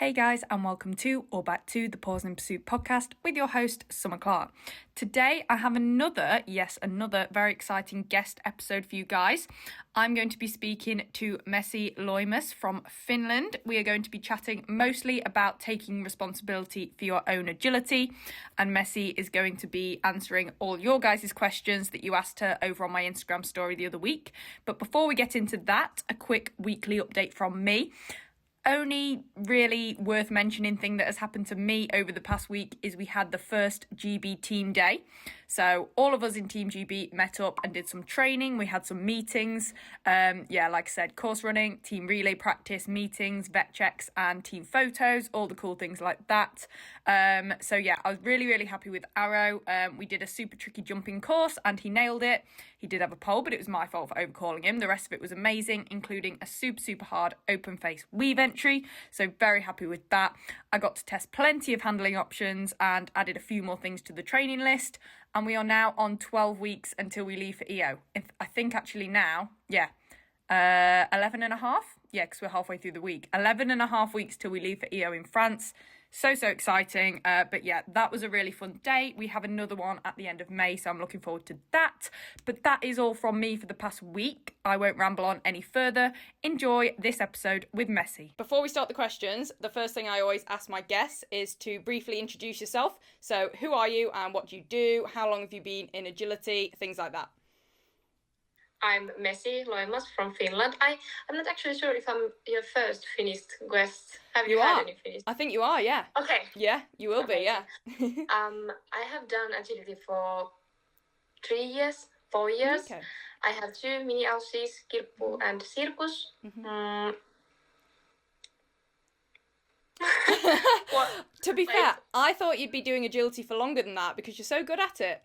Hey guys, and welcome to or back to the Pause and Pursuit podcast with your host, Summer Clark. Today I have another very exciting guest episode for you guys. I'm going to be speaking to Mesi Loimas from Finland. We are going to be chatting mostly about taking responsibility for your own agility, and Mesi is going to be answering all your guys' questions that you asked her over on my Instagram story the other week. But before we get into that, a quick weekly update from me. Only really worth mentioning thing that has happened to me over the past week is we had the first GB team day. So all of us in Team GB met up and did some training. We had some meetings. Like I said, course running, team relay practice, meetings, vet checks and team photos, all the cool things like that. I was really happy with Arrow. We did a super tricky jumping course and he nailed it. He did have a pole, but it was my fault for overcalling him. The rest of it was amazing, including a super hard open face weave entry. So very happy with that. I got to test plenty of handling options and added a few more things to the training list. And we are now on 12 weeks until we leave for EO. I think actually now, 11 and a half. Yeah, because we're halfway through the week. 11 and a half weeks till we leave for EO in France. So exciting. That was a really fun day. We have another one at the end of May, so I'm looking forward to that. But that is all from me for the past week. I won't ramble on any further. Enjoy this episode with Mesi. Before we start the questions, the first thing I always ask my guests is to briefly introduce yourself. So who are you and what do you do? How long have you been in agility? Things like that. I'm Mesi Loimas from Finland. I'm not actually sure if I'm your first Finnish guest. Have you had any Finnish? I think you are, yeah. Okay. Yeah, you will be, yeah. I have done agility for 4 years. Okay. I have 2 mini LCs, Kirppu and Circus. Mm-hmm. To be fair, I thought you'd be doing agility for longer than that because you're so good at it.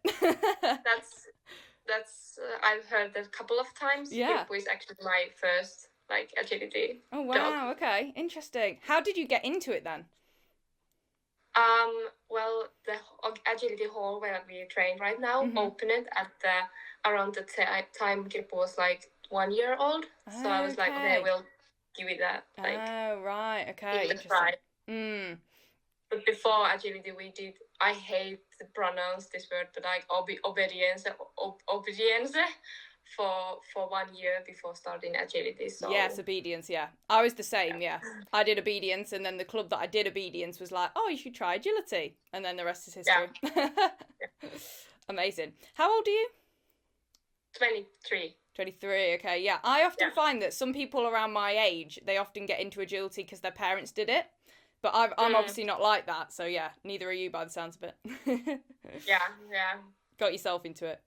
That's I've heard that a couple of times. Yeah. Kirppu is actually my first agility. Oh wow, job. Okay, interesting. How did you get into it then? Well, the agility hall where we train right now opened at around the time Kirppu was 1 year old. So I was okay, we'll give it that. Oh right, okay, interesting. But before agility, I hate to pronounce this word, but obedience for 1 year before starting agility. So yes, obedience. Yeah, I was the same. Yeah, I did obedience, and then the club that I did obedience was like, "Oh, you should try agility," and then the rest is history. Yeah. Amazing. How old are you? 23. 23. Okay, yeah. I often find that some people around my age, they often get into agility because their parents did it. But I'm obviously not like that, so yeah, neither are you by the sounds of it. Yeah. Got yourself into it.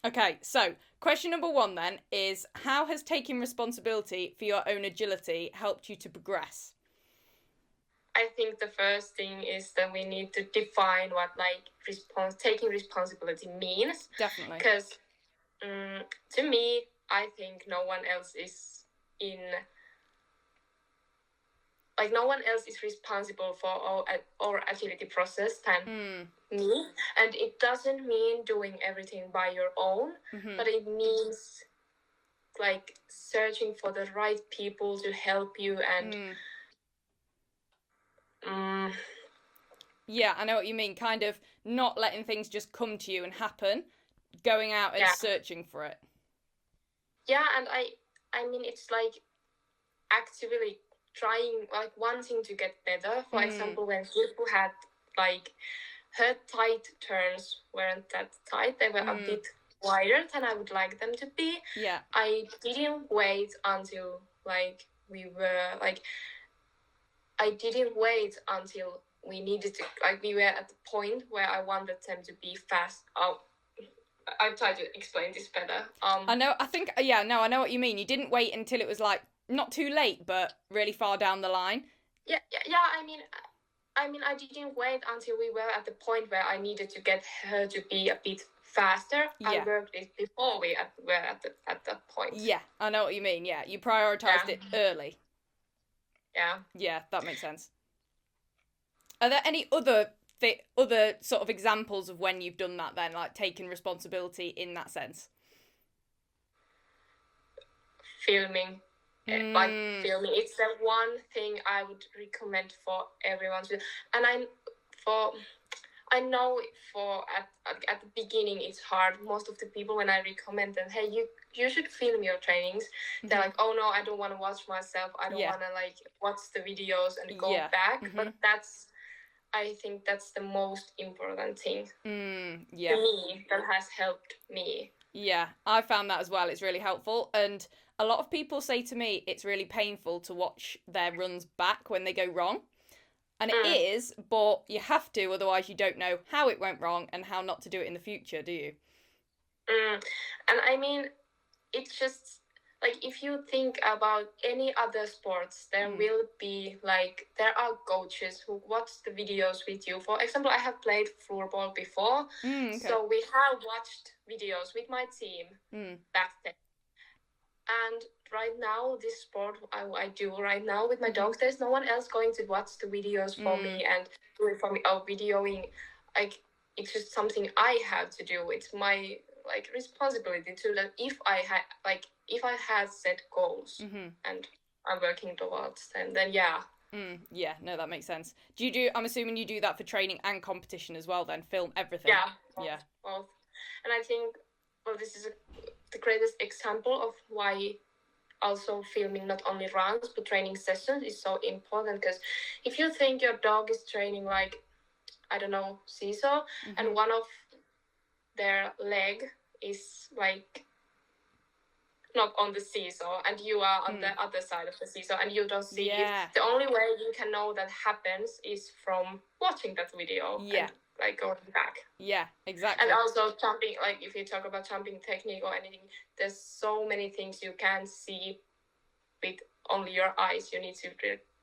Okay, so question number 1 then is, how has taking responsibility for your own agility helped you to progress? I think the first thing is that we need to define what taking responsibility means. Definitely. Because to me, I think no one else is responsible for our agility process than me. And it doesn't mean doing everything by your own, but it means searching for the right people to help you and yeah, I know what you mean. Kind of not letting things just come to you and happen, going out and searching for it. Yeah, and I mean it's actively trying, wanting to get better. For example, when Kirppu had her tight turns weren't that tight, they were a bit wider than I would like them to be. Yeah. I didn't wait until we needed to we were at the point where I wanted them to be fast. I'll try to explain this better. I know what you mean. You didn't wait until it was not too late, but really far down the line. Yeah. I mean, I didn't wait until we were at the point where I needed to get her to be a bit faster. Yeah. I worked it before we were at that point. Yeah, I know what you mean. Yeah, you prioritized it early. Yeah. Yeah, that makes sense. Are there any other sort of examples of when you've done that then, taking responsibility in that sense? Filming like filming. It's the one thing I would recommend for everyone to do. And I know at the beginning it's hard. Most of the people, when I recommend them, hey, you should film your trainings, they're like, oh no, I don't want to watch myself. I don't want to like watch the videos and go back. But I think that's the most important thing to me that has helped me. Yeah, I found that as well. It's really helpful. And a lot of people say to me it's really painful to watch their runs back when they go wrong. And it is, but you have to, otherwise you don't know how it went wrong and how not to do it in the future, do you? And I mean, it's just like if you think about any other sports, there will be like there are coaches who watch the videos with you. For example, I have played floorball before, so we have watched videos with my team back then. And right now, this sport I do right now with my dogs, there's no one else going to watch the videos for me and do it for me. Or videoing, like it's just something I have to do. It's my like responsibility to that. If I had set goals and I'm working towards them, then yeah. Yeah, no, that makes sense. I'm assuming you do that for training and competition as well then, film everything. Yeah, both. And I think, well, this is the greatest example of why also filming not only runs but training sessions is so important, because if you think your dog is training like, I don't know, seesaw, and one of their leg is like not on the seesaw and you are on the other side of the seesaw and you don't see it, the only way you can know that happens is from watching that video and like going back. Yeah, exactly. And also jumping, like if you talk about jumping technique or anything, there's so many things you can't see with only your eyes. You need to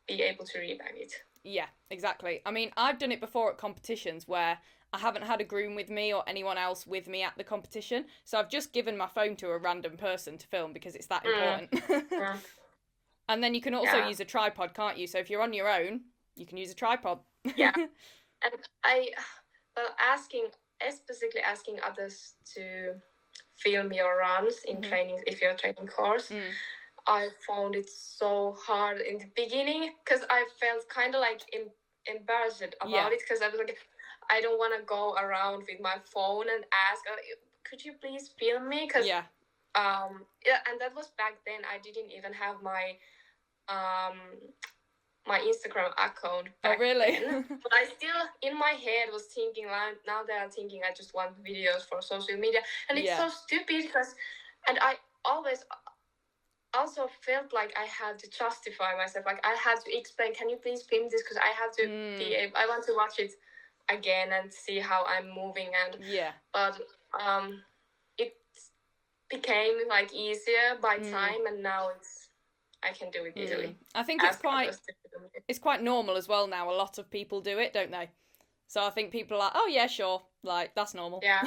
be able to read it. Yeah, exactly. I mean, I've done it before at competitions where I haven't had a groom with me or anyone else with me at the competition, so I've just given my phone to a random person to film because it's that important. And then you can also use a tripod, can't you? So if you're on your own, you can use a tripod. And especially asking others to film your runs in training, if you're a training course, I found it so hard in the beginning because I felt kind of like embarrassed about it, because I was like, I don't want to go around with my phone and ask, could you please film me? Because and that was back then. I didn't even have my my Instagram account back then. But I still, in my head, was thinking, like, now that I'm thinking, I just want videos for social media. And it's so stupid because, and I always also felt like I had to justify myself. Like, I had to explain, can you please film this? Because I have to be able, I want to watch it again and see how I'm moving. And but it became like easier by time, and now I can do it easily. I think it's quite normal as well now. A lot of people do it, don't they? So I think people are like, oh yeah, sure, like that's normal. Yeah.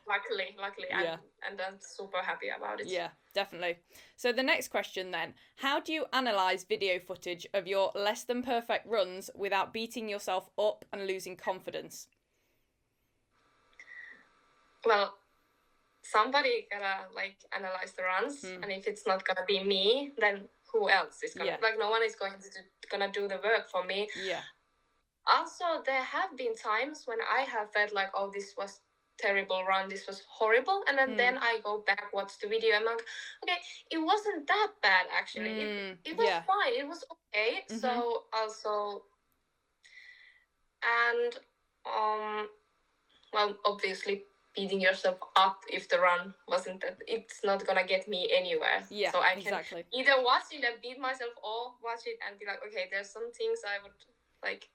Luckily, and I'm super happy about it. Yeah, definitely. So the next question then: how do you analyze video footage of your less than perfect runs without beating yourself up and losing confidence? Well, somebody gotta like analyze the runs, and if it's not gonna be me, then who else is gonna like, no one is gonna do the work for me. Also, there have been times when I have felt like, oh, this was terrible run, this was horrible, and then I go back, watch the video, and I'm like, okay, it wasn't that bad actually. It was fine, it was okay. So also, and well, obviously beating yourself up if the run wasn't that, it's not gonna get me anywhere. So I can either watch it and beat myself, or watch it and be like, okay, there's some things I would like,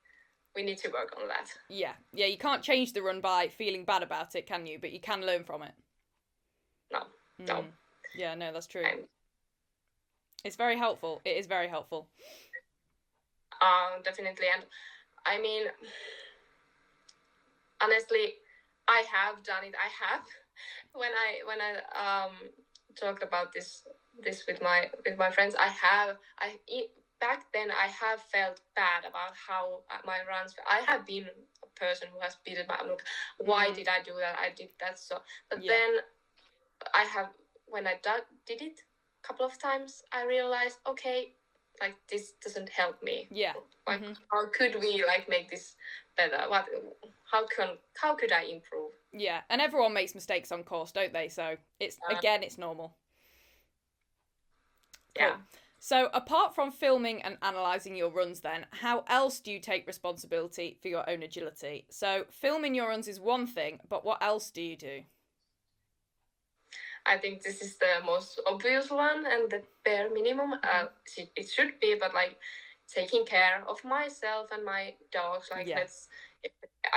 we need to work on that. Yeah, you can't change the run by feeling bad about it, can you? But you can learn from it. No. Yeah, no, that's true. It's very helpful. It is very helpful. Definitely. And I mean, honestly, I have done it. I have, when I talked about this with my friends, back then I have felt bad about how my runs. I have been a person who has beaten my look. Why did I do that? I did that. So, but then I have, when I did it couple of times I realized, okay, like this doesn't help me. Yeah. Like how could we like make this better? How could I improve? Yeah, and everyone makes mistakes on course, don't they? So it's normal. Cool. Yeah. So apart from filming and analysing your runs then, how else do you take responsibility for your own agility? So filming your runs is one thing, but what else do you do? I think this is the most obvious one and the bare minimum. It should be, but like taking care of myself and my dogs. Like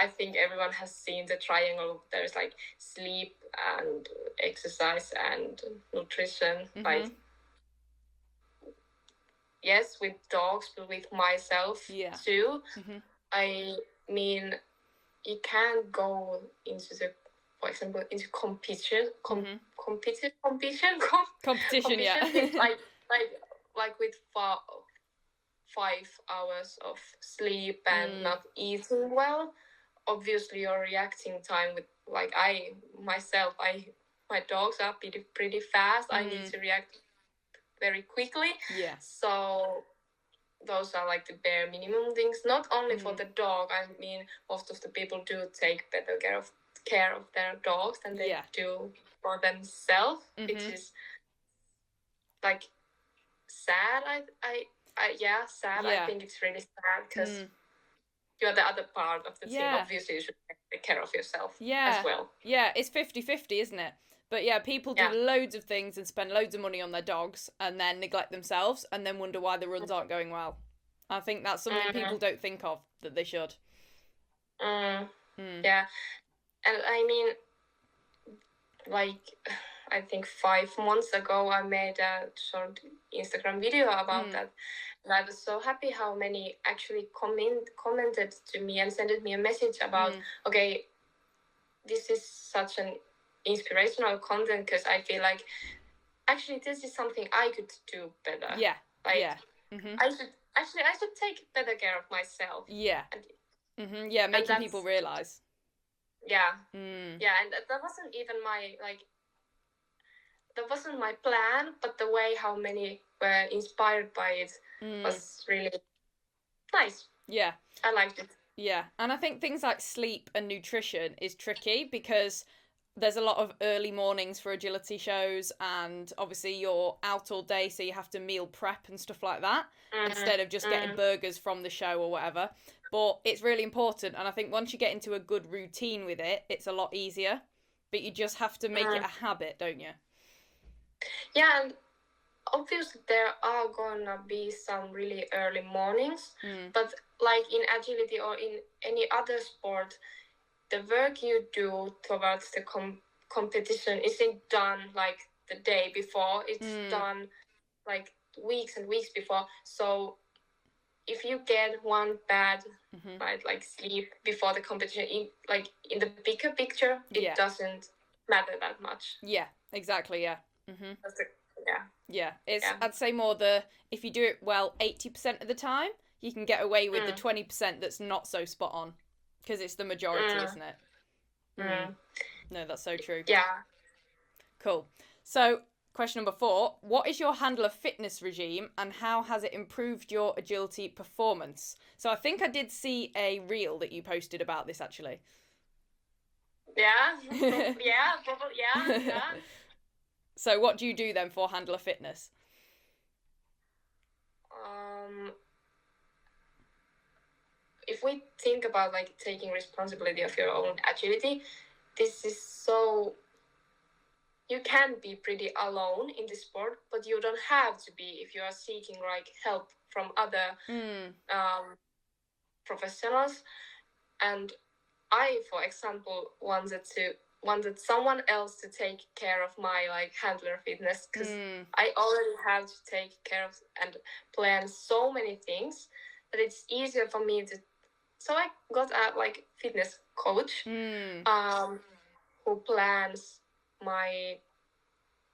I think everyone has seen the triangle. There's like sleep and exercise and nutrition. Like yes, with dogs, but with myself too. I mean, you can't go into the, for example, into competition. Competition. Yeah. like with 5 hours of sleep and not eating well. Obviously, your reacting time with like my dogs are pretty fast. I need to react very quickly. Yeah. So those are like the bare minimum things. Not only for the dog. I mean, most of the people do take better care of their dogs than they do for themselves, which is like sad. Sad. I think it's really sad because you're the other part of the team. Obviously, you should take care of yourself as well. Yeah, it's 50-50, isn't it? But yeah, people do loads of things and spend loads of money on their dogs and then neglect themselves and then wonder why the runs aren't going well. I think that's something people don't think of, that they should. Yeah. And I mean, like, I think 5 months ago, I made a short Instagram video about that. And I was so happy how many actually commented to me and sent me a message about, okay, this is such an inspirational content because I feel like actually this is something I could do better. Yeah. Like, I should take better care of myself. Yeah. Yeah, making people realise. Yeah. Yeah, and that wasn't even that wasn't my plan, but the way how many were inspired by it was really nice. Yeah. I liked it. Yeah, and I think things like sleep and nutrition is tricky because there's a lot of early mornings for agility shows and obviously you're out all day, so you have to meal prep and stuff like that instead of just getting burgers from the show or whatever. But it's really important, and I think once you get into a good routine with it, it's a lot easier. But you just have to make it a habit, don't you? Yeah, and obviously there are gonna be some really early mornings, but like in agility or in any other sport, the work you do towards the competition isn't done like the day before. It's done like weeks and weeks before. So if you get one bad night like sleep before the competition, in the bigger picture, it doesn't matter that much. Yeah, exactly. Yeah. Yeah. I'd say more if you do it well 80% of the time, you can get away with the 20% that's not so spot on, because it's the majority, isn't it? No, that's so true. Yeah. Cool. So, question number 4, what is your handler fitness regime and how has it improved your agility performance? So I think I did see a reel that you posted about this actually. Yeah. Yeah. So what do you do then for handler fitness? If we think about like taking responsibility of your own agility, this is so, you can be pretty alone in this sport, but you don't have to be if you are seeking like help from other professionals. And I, for example, wanted someone else to take care of my like handler fitness, because I already have to take care of and plan so many things that it's easier for me to. So I got a like fitness coach who plans my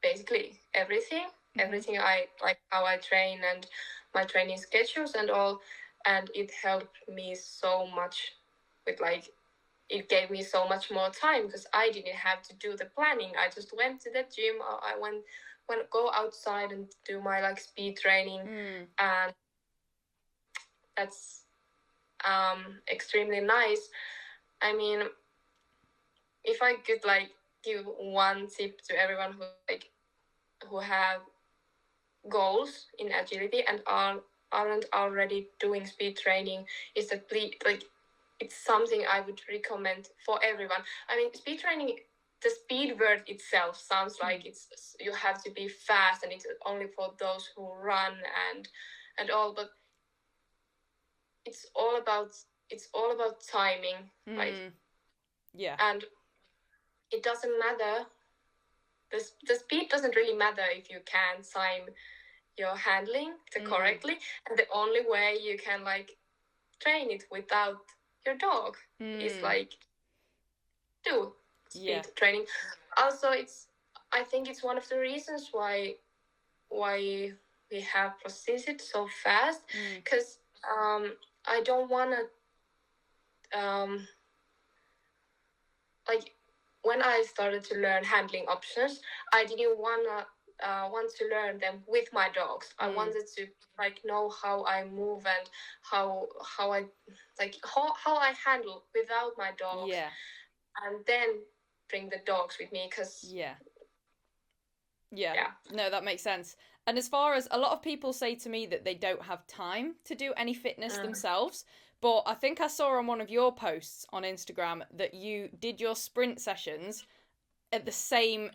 basically everything I like, how I train and my training schedules and all, and it helped me so much with like, it gave me so much more time because I didn't have to do the planning. I just went to the gym, or I went go outside and do my like speed training, and that's extremely nice. I mean, if I could like give one tip to everyone who have goals in agility and aren't already doing speed training, is that please, like, it's something I would recommend for everyone. I mean, speed training, the speed word itself sounds like it's you have to be fast and it's only for those who run and all, but it's all about timing, right? Yeah. And it doesn't matter. The speed doesn't really matter if you can time your handling correctly, and the only way you can like train it without your dog is like do speed training. Also, I think it's one of the reasons why we have proceeded so fast, because I don't want to like, when I started to learn handling options, I didn't want to learn them with my dogs. I wanted to like know how I move and how I like how I handle without my dogs, and then bring the dogs with me, because yeah. No, that makes sense. And as far as a lot of people say to me that they don't have time to do any fitness themselves, but I think I saw on one of your posts on Instagram that you did your sprint sessions in the same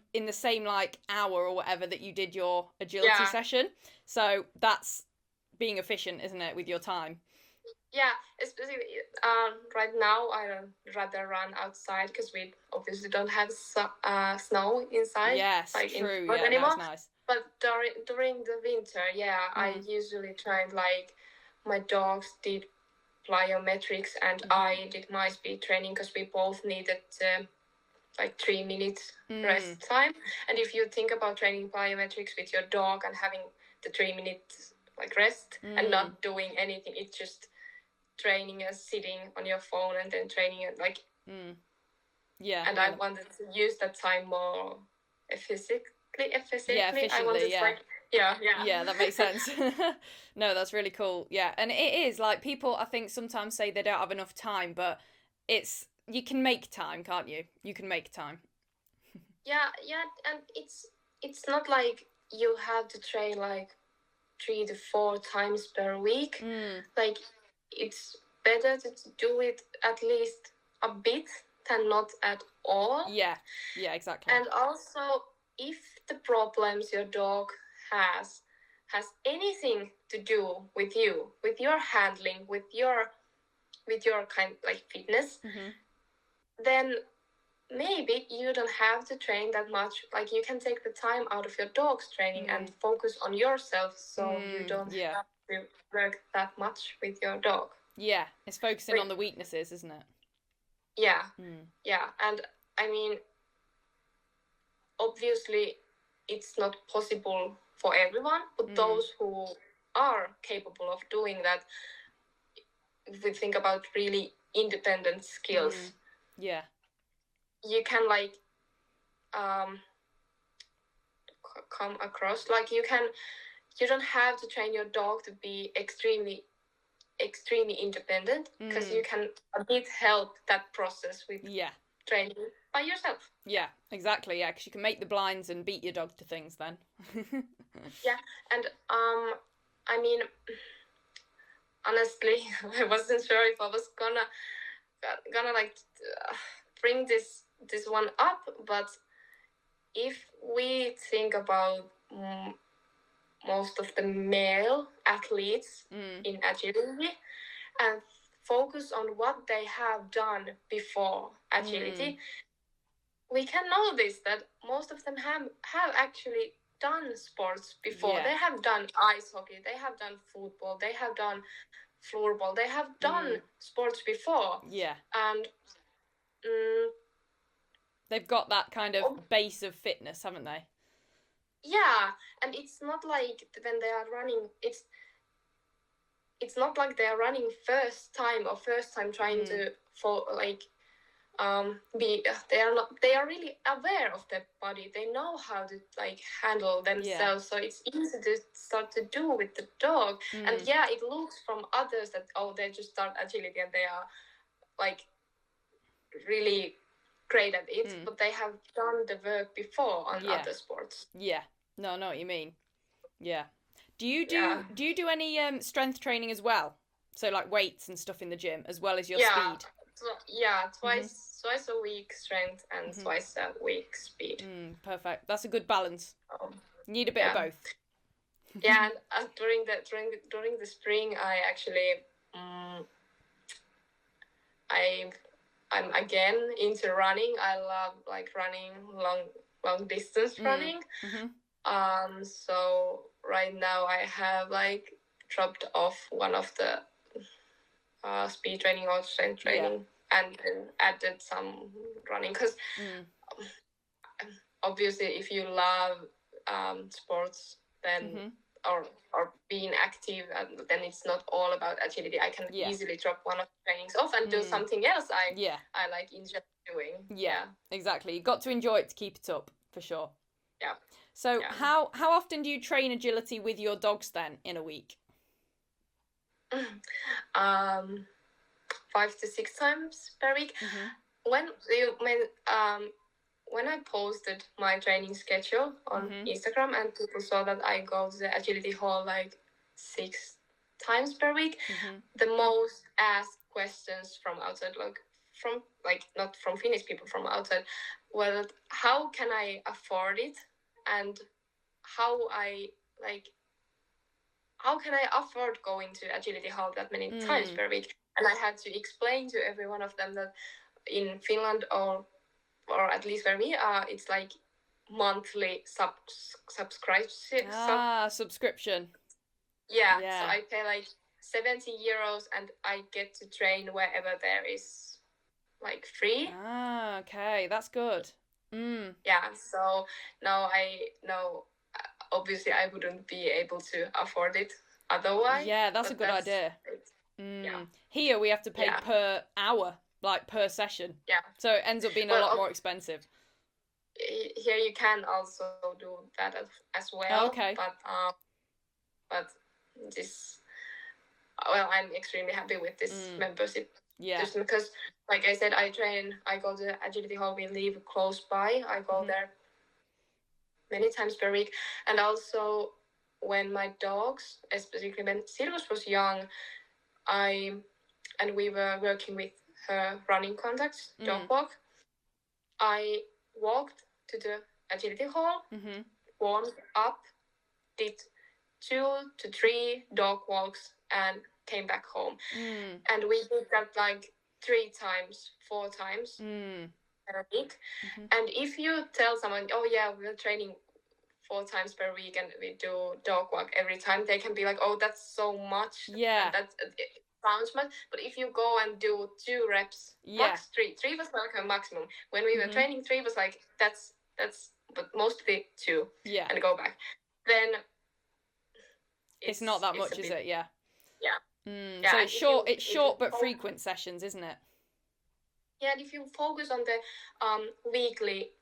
like hour or whatever that you did your agility session. So that's being efficient, isn't it, with your time? Yeah, especially right now I rather run outside because we obviously don't have snow inside. Yes, like true. in Yeah, anymore. that's nice. But during the winter, I usually tried like my dogs did plyometrics and I did my speed training, because we both needed like 3 minutes rest time. And if you think about training plyometrics with your dog and having the 3 minutes like rest and not doing anything, it's just training as sitting on your phone and then training it like and I wanted to use that time more efficiently. I wanted to, like, yeah, that makes sense. No, that's really cool. Yeah, and it is like, people I think sometimes say they don't have enough time, but you can make time, can't you? You can make time. yeah, and it's not like you have to train like 3 to 4 times per week. Like, it's better to do it at least a bit than not at all. Yeah, exactly. And also, if the problems your dog has anything to do with you, with your handling, with your kind like fitness, then maybe you don't have to train that much. Like, you can take the time out of your dog's training and focus on yourself, so you don't have to work that much with your dog. Yeah, it's focusing on the weaknesses, isn't it? Yeah, and I mean, obviously it's not possible for everyone, but those who are capable of doing that, if we think about really independent skills, you can like come across like you don't have to train your dog to be extremely independent, because you can a bit help that process with training by yourself. Yeah, exactly. Yeah, because you can make the blinds and beat your dog to things then. Yeah, and I mean, honestly, I wasn't sure if I was gonna like bring this one up, but if we think about most of the male athletes in agility and focus on what they have done before agility, we can notice that most of them have actually done sports before. They have done ice hockey, they have done football, they have done floorball, they have done sports before. And they've got that kind of base of fitness, haven't they? Yeah, and it's not like when they are running, it's not like they are running first time trying to be they are really aware of their body. They know how to like handle themselves, so it's easy to start to do with the dog. And yeah, it looks from others that they just start agility and they are like really great at it, but they have done the work before on other sports. No, I know what you mean. Do you do any strength training as well? So like weights and stuff in the gym as well as your speed? Twice a week strength and twice a week speed. Perfect. That's a good balance. You need a bit of both. And during the spring, I actually I'm again into running. I love like running long distance running. So right now I have like dropped off one of the speed training or strength training and added some running because obviously if you love sports then or being active, then it's not all about agility. I can easily drop one of the trainings off and do something else I like enjoy doing. Exactly. You've got to enjoy it to keep it up for sure. So how often do you train agility with your dogs then in a week? 5 to 6 times per week. When I posted my training schedule on Instagram and people saw that I go to the agility hall like 6 times per week, the most asked questions from outside, not from Finnish people, from outside, well, how can I afford it and how can I afford going to agility hall that many times per week? And I had to explain to every one of them that in Finland or at least where we are, it's like monthly subscription. Subscription. So I pay like 70 euros and I get to train wherever there is like free. Okay, that's good. So now obviously I wouldn't be able to afford it otherwise. That's a good idea. Here we have to pay per hour, like per session. So it ends up being a lot more expensive. Here you can also do that as well. Okay. But this, I'm extremely happy with this membership. Just because, like I said, I go to agility hall, we live close by. I go there many times per week. And also when my dogs, especially when Silvus was young, and we were working with her running contacts, dog walk, I walked to the agility hall, warmed up, did 2 to 3 dog walks and came back home. And we did that like 3 times, 4 times per week. And if you tell someone, oh yeah, we're training 4 times per week and we do dog walk every time, they can be like, oh, that's so much. And it sounds much. But if you go and do 2 reps, max 3 was like a maximum. When we were training, 3 was like, that's but mostly 2 and go back. Then it's not that much, is it? So it's short but frequent sessions, isn't it? Yeah, and if you focus on the weekly,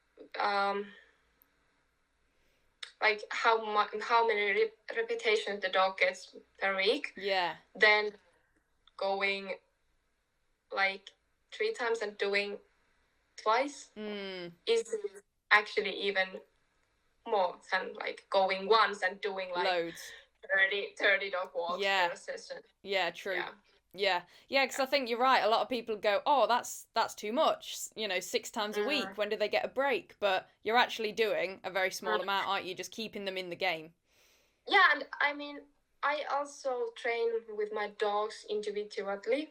like how many repetitions the dog gets per week, then going like 3 times and doing twice is actually even more than like going once and doing like loads. 30 dog walks per session. True. Because I think you're right. A lot of people go, oh, that's too much, 6 times a week. When do they get a break? But you're actually doing a very small amount, aren't you? Just keeping them in the game. Yeah, and I mean, I also train with my dogs individually.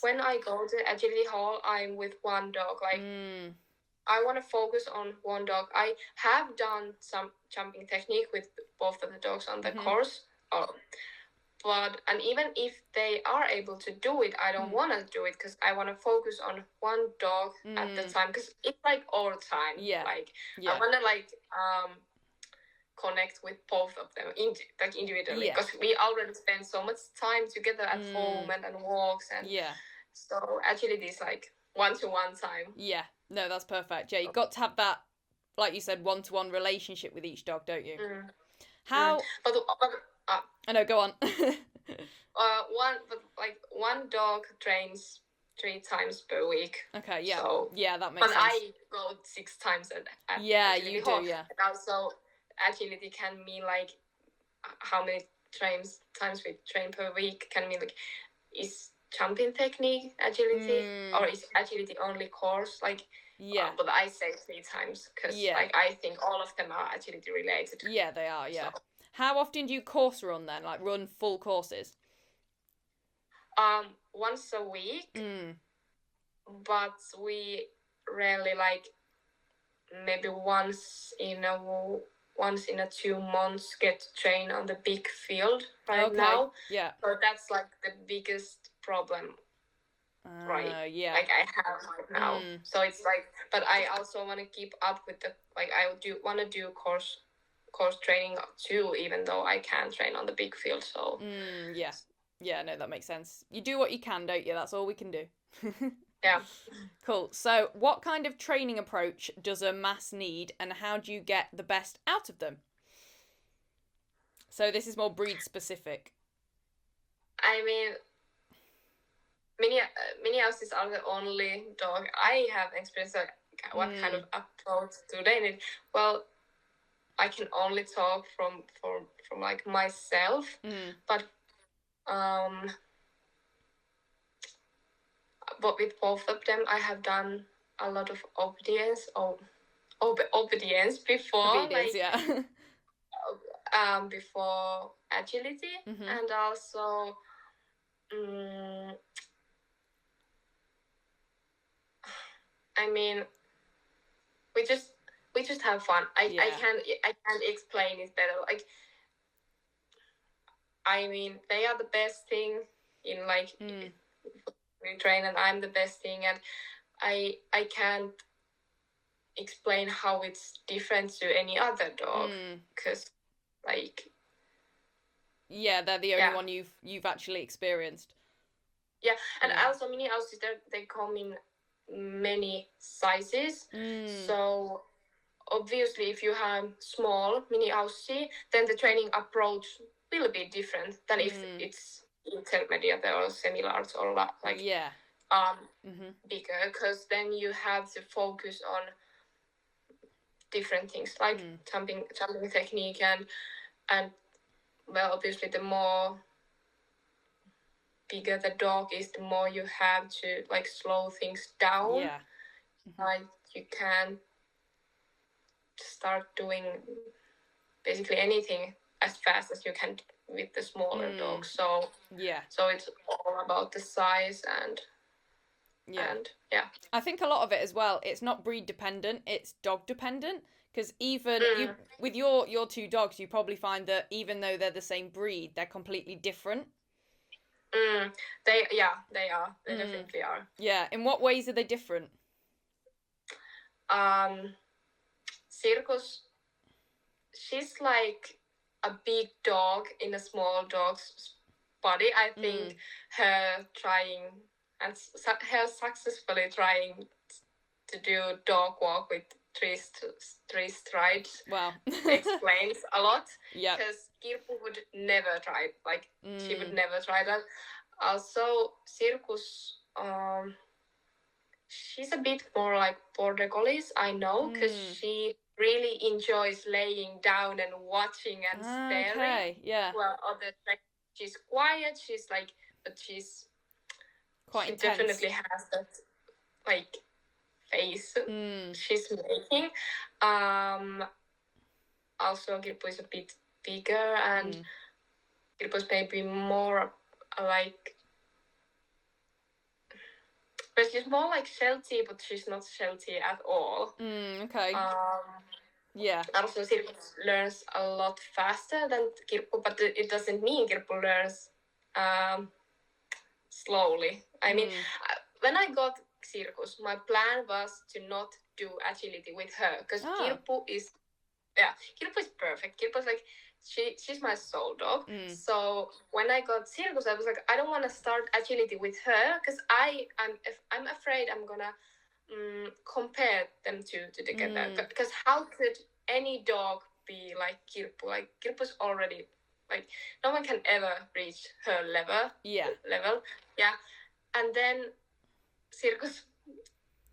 When I go to agility hall, I'm with one dog. Like, I want to focus on one dog. I have done some jumping technique with both of the dogs on the course. And even if they are able to do it, I don't want to do it because I want to focus on one dog at the time because it's like all time. I want to connect with both of them individually because we already spend so much time together at home and walks and so agility is like one-to-one time. Yeah, no, that's perfect. Yeah, you've got to have that, like you said, one-to-one relationship with each dog, don't you? How? But I know. Go on. one dog trains 3 times per week. Okay. Yeah. So, yeah, that makes but sense. I go 6 times at yeah, agility you hall. do. Yeah. And also, agility can mean like how many times we train per week. Can mean like is jumping technique agility or is agility only course like. Yeah. But I say 3 times because like I think all of them are agility related. Yeah, they are. Yeah. So. How often do you course run then? Like run full courses? Once a week. But we rarely like maybe once in a 2 months get to train on the big field now. Yeah. So that's like the biggest problem. Right. Yeah. Like I have right now. So it's like, but I also want to keep up with the like I want to do course training too, even though I can't train on the big field. So. Yeah. Yeah. No, that makes sense. You do what you can, don't you? That's all we can do. Yeah. Cool. So, what kind of training approach does a mass need, and how do you get the best out of them? So, this is more breed specific. I mean, mini houses are the only dog I have experienced. Like, what kind of approach do they need? Well, I can only talk from like myself, but with both of them, I have done a lot of obedience before. Obedience, yeah. Before agility, and also. I mean, we just have fun. I can't explain it better. Like, I mean, they are the best thing in like we train, and I'm the best thing, and I can't explain how it's different to any other dog because like they're the only one you've actually experienced. Yeah, and also mini houses they come in many sizes. So obviously, if you have small mini houses, then the training approach will be different than if it's intermediate or semi-large or like bigger, because then you have to focus on different things like jumping technique and well, obviously the more bigger the dog is, the more you have to like slow things down. Like you can start doing basically anything as fast as you can with the smaller dogs. So it's all about the size and I think a lot of it as well, it's not breed dependent, it's dog dependent. Because even you, with your 2 dogs, you probably find that even though they're the same breed, they're completely different. They are. They definitely are. Yeah. In what ways are they different? Circus, she's like a big dog in a small dog's body. I think her successfully trying to do dog walk with 3 strides. Wow. explains a lot. Yeah. Because Kirpu would never try. Like she would never try that. Also, Circus, she's a bit more like border collies, I know, because she really enjoys laying down and watching and staring. Okay, yeah. Well, she's quiet. She's like, but she's quite she intense. Definitely has that like face she's making. Also, Kirpu is a bit bigger, and it was maybe more like. But she's more like Sheltie, but she's not Sheltie at all. Okay. Yeah. Also, Circus learns a lot faster than Kirpu, but it doesn't mean Kirpu learns slowly. I mean, when I got Circus, my plan was to not do agility with her, because Kirpu is perfect. Kirpu is like she's my soul dog. Mm. So when I got Circus, I was like, I don't want to start agility with her because I'm afraid I'm gonna compare them two together. Because how could any dog be like Kirppu? Like Kirppu's already like no one can ever reach her level. Yeah. And then Circus,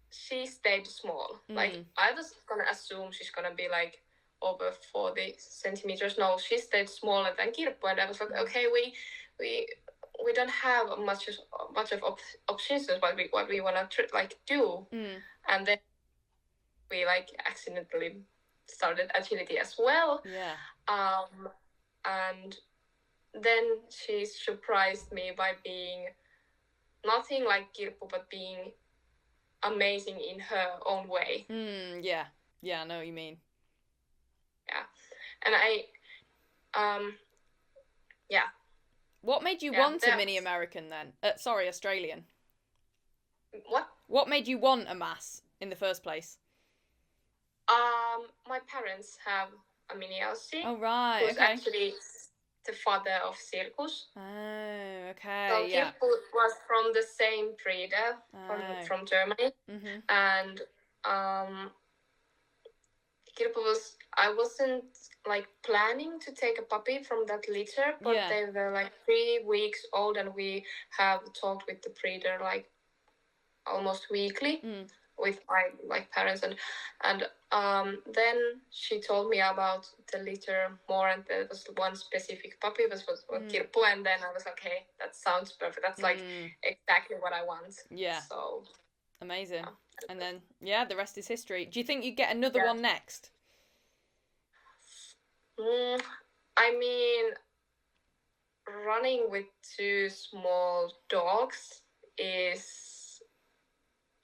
she stayed small. Like I was gonna assume she's gonna be like over 40 centimeters. No, she stayed smaller than Kirppu, and I was like, okay, we don't have much of options what we wanna do, and then we like accidentally started agility as well. Yeah. And then she surprised me by being nothing like Kirppu, but being amazing in her own way. Yeah. Yeah, I know what you mean. Yeah. And yeah. What made you want a mini American then? Sorry, Australian. What? What made you want a Mas in the first place? My parents have a mini Aussie. Oh, right. Who's actually the father of Circus. Oh, okay. So Kirppu was from the same breeder from Germany. And Kirppu was, I wasn't like planning to take a puppy from that litter, but they were like 3 weeks old, and we have talked with the breeder like almost weekly with my like parents, and then she told me about the litter more, and there was one specific puppy was Kirppu, and then I was like, hey, that sounds perfect. That's like exactly what I want. Yeah. So amazing. And then the rest is history. Do you think you get another one next? I mean, running with 2 small dogs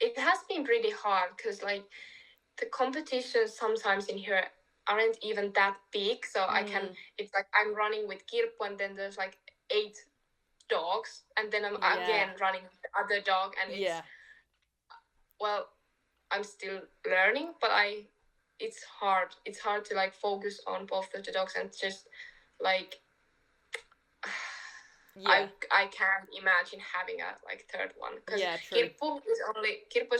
it has been pretty hard because like the competitions sometimes in here aren't even that big, so it's like I'm running with Kirppu, and then there's like 8 dogs, and then I'm again running with the other dog, and well, I'm still learning, but it's hard to like focus on both of the dogs and just like I can't imagine having a like third one because Kirppu is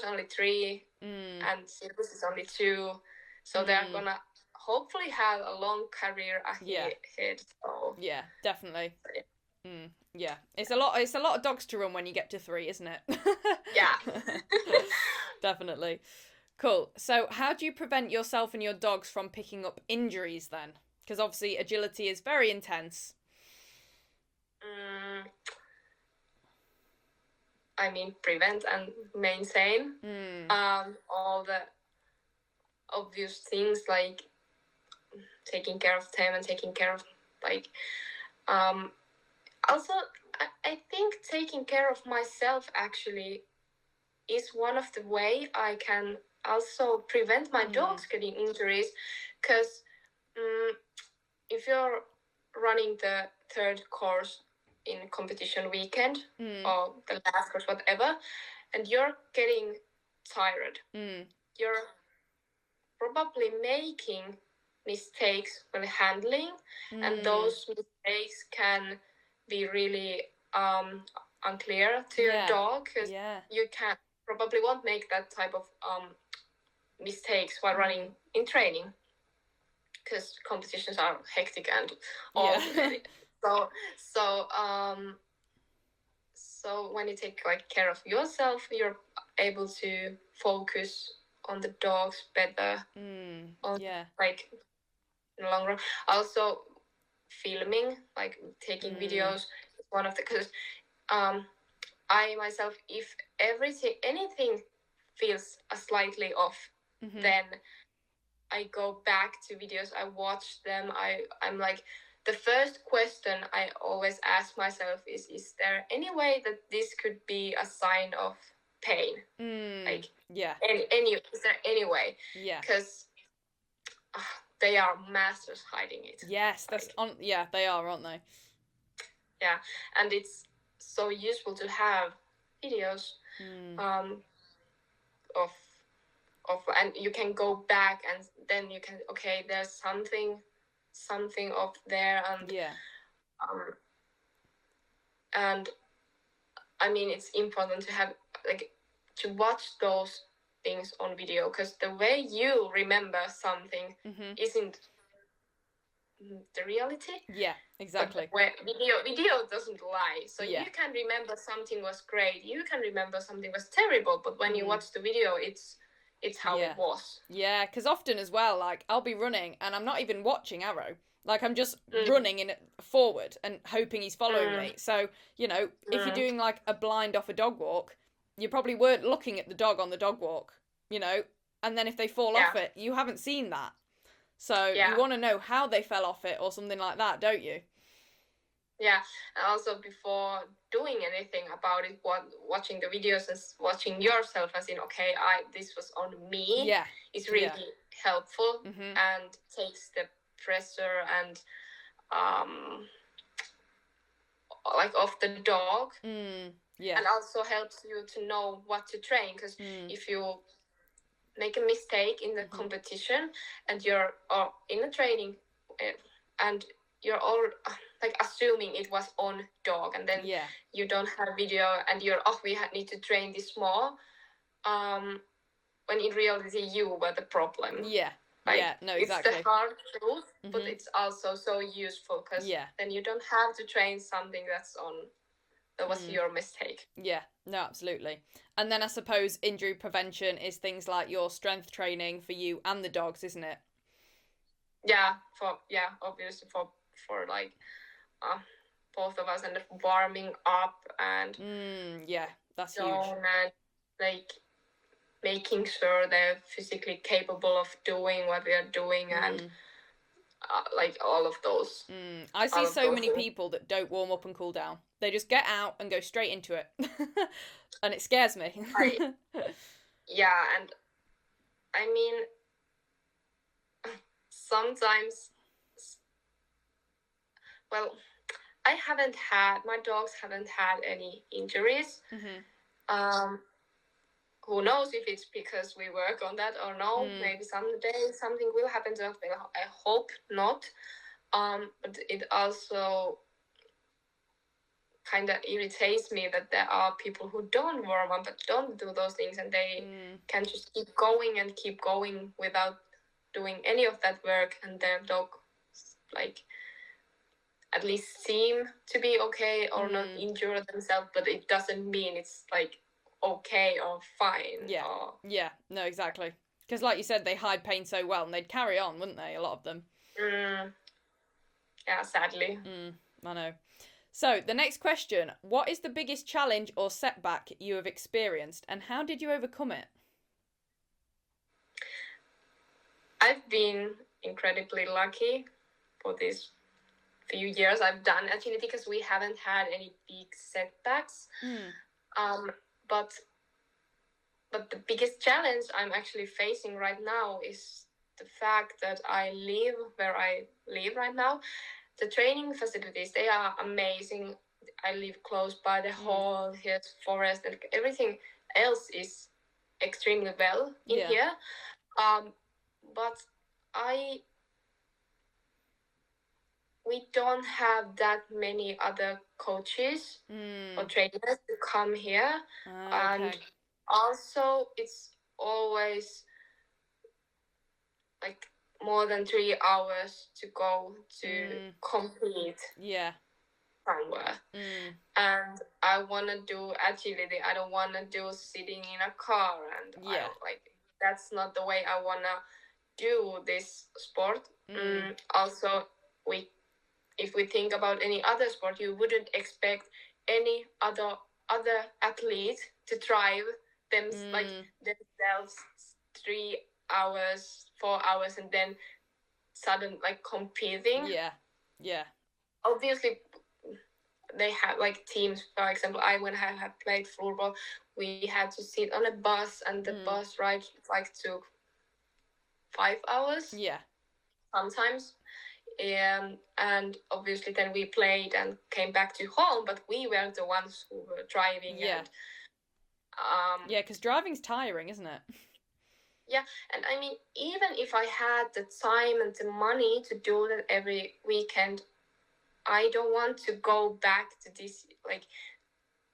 only 3 and Circus is only 2, so they're gonna hopefully have a long career ahead. So yeah, definitely. Yeah, it's a lot of dogs to run when you get to 3, isn't it? Yeah. Definitely. Cool. So how do you prevent yourself and your dogs from picking up injuries then? Because obviously agility is very intense. I mean, prevent and maintain all the obvious things like taking care of them and taking care of like also I think taking care of myself actually is one of the way I can also prevent my dogs getting injuries, because if you're running the 3rd course in competition weekend or the last course, whatever, and you're getting tired, you're probably making mistakes when handling, and those mistakes can be really unclear to your dog, because you probably won't make that type of mistakes while running in training, because competitions are hectic and all. So when you take like care of yourself, you're able to focus on the dogs better. Like in the long run. Also, filming, like taking videos, is one of the, because I myself, if anything feels slightly off, then I go back to videos, I watch them, I'm like, the first question I always ask myself is there any way that this could be a sign of pain? Like, is there any way? Because they are masters hiding it. Yes, they are, aren't they? Yeah, and it's so useful to have videos of and you can go back, and then you can, okay, there's something something off there, and and I mean, it's important to have like to watch those things on video, because the way you remember something isn't the reality. Yeah, exactly. But video doesn't lie. So you can remember something was great, you can remember something was terrible, but when you watch the video, it's how it was. Yeah, because often as well, like I'll be running and I'm not even watching Arrow. Like I'm just running in forward and hoping he's following me. So, you know, if you're doing like a blind off a dog walk, you probably weren't looking at the dog on the dog walk, you know, and then if they fall off it, you haven't seen that. So you want to know how they fell off it or something like that, don't you? Yeah, and also before doing anything about it, watching the videos and watching yourself, as in, okay, this was on me. Yeah, it's really helpful and takes the pressure and like off the dog. Yeah, and also helps you to know what to train, because if you make a mistake in the competition and you're in a training and you're all like assuming it was on dog, and then you don't have video and you're we need to train this more, when in reality you were the problem. No, exactly. It's the hard truth, but it's also so useful, because then you don't have to train something that was your mistake. Yeah, no, absolutely. And then I suppose injury prevention is things like your strength training for you and the dogs, isn't it? Obviously for like both of us, and warming up and that's huge. And like making sure they're physically capable of doing what we are doing, and like all of those. I see so many people that don't warm up and cool down. They just get out and go straight into it. And it scares me. Yeah, and I mean, sometimes, well, my dogs haven't had any injuries. Who knows if it's because we work on that or no. Maybe someday something will happen to us. I hope not. But it also kind of irritates me that there are people who don't warm up but don't do those things, and they can just keep going without doing any of that work, and their dog like at least seem to be okay or not injure themselves, but it doesn't mean it's like okay or fine. No, exactly, because like you said, they hide pain so well, and they'd carry on, wouldn't they, a lot of them? Yeah, sadly. I know. So the next question, what is the biggest challenge or setback you have experienced, and how did you overcome it? I've been incredibly lucky for these few years I've done agility, because we haven't had any big setbacks. But the biggest challenge I'm actually facing right now is the fact that I live where I live right now. The training facilities, they are amazing. I live close by the hall, here's forest, and everything else is extremely well in here. But we don't have that many other coaches or trainers to come here. And also it's always like more than 3 hours to go to compete somewhere. And I want to do agility. I don't want to do sitting in a car, and I don't, like, that's not the way I want to do this sport. Also, if we think about any other sport, you wouldn't expect any other athlete to drive themselves 3 hours, 4 hours, and then sudden like competing. Obviously they have like teams. For example, when I have played floorball, we had to sit on a bus, and the bus ride like took 5 hours sometimes. And obviously then we played and came back to home, but we were the ones who were driving. Because driving's tiring, isn't it? Yeah, and I mean, even if I had the time and the money to do that every weekend, I don't want to go back to this, like,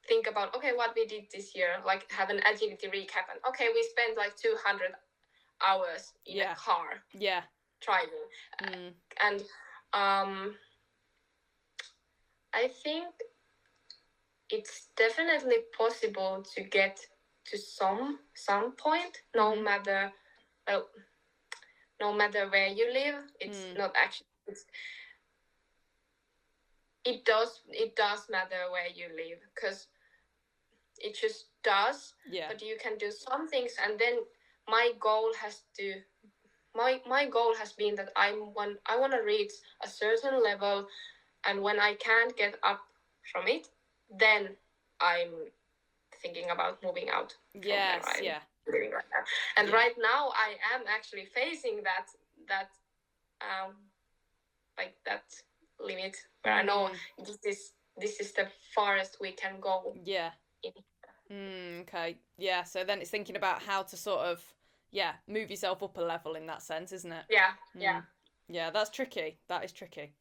think about, okay, what we did this year, like, have an agility recap, and okay, we spent like 200 hours in a car. Yeah. Driving. And I think it's definitely possible to get to some point, no matter where you live. It's not actually, it does matter where you live, because it just does. Yeah. But you can do some things, and then my goal has been that I want to reach a certain level, and when I can't get up from it, then I'm thinking about moving out from where I'm living right now. And right now I am actually facing that like that limit where I know this is the farthest we can go. Yeah. Okay. Yeah. So then it's thinking about how to sort of move yourself up a level in that sense, isn't it? Yeah. Yeah. Yeah. That's tricky. That is tricky.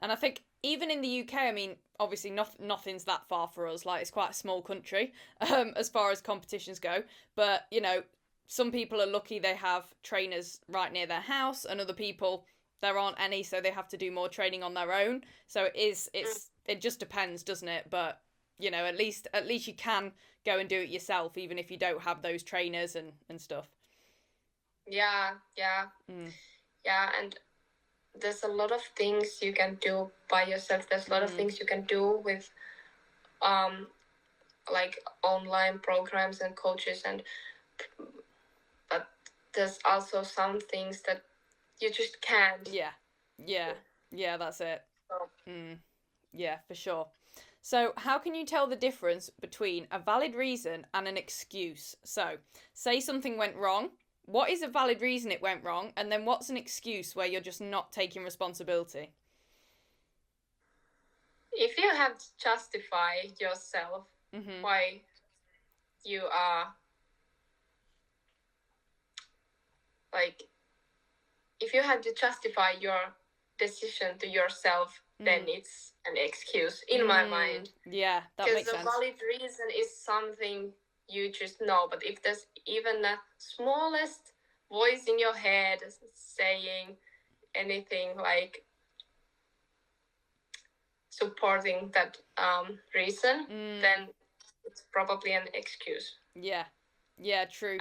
And I think even in the UK, I mean, obviously nothing's that far for us. Like, it's quite a small country as far as competitions go. But, you know, some people are lucky they have trainers right near their house, and other people, there aren't any, so they have to do more training on their own. So it just depends, doesn't it? But, you know, at least you can go and do it yourself, even if you don't have those trainers and stuff. Yeah. Yeah, and there's a lot of things you can do by yourself. There's a lot of things you can do with like online programs and coaches, but there's also some things that you just can't. Yeah, that's it. Yeah, for sure. So, how can you tell the difference between a valid reason and an excuse? So, say something went wrong. What is a valid reason it went wrong? And then what's an excuse where you're just not taking responsibility? If you have to justify yourself why you are, like, if you had to justify your decision to yourself, then it's an excuse in my mind. Yeah, that makes sense. Because a valid reason is something you just know. But if there's even a smallest voice in your head saying anything like supporting that reason, then it's probably an excuse. Yeah, true.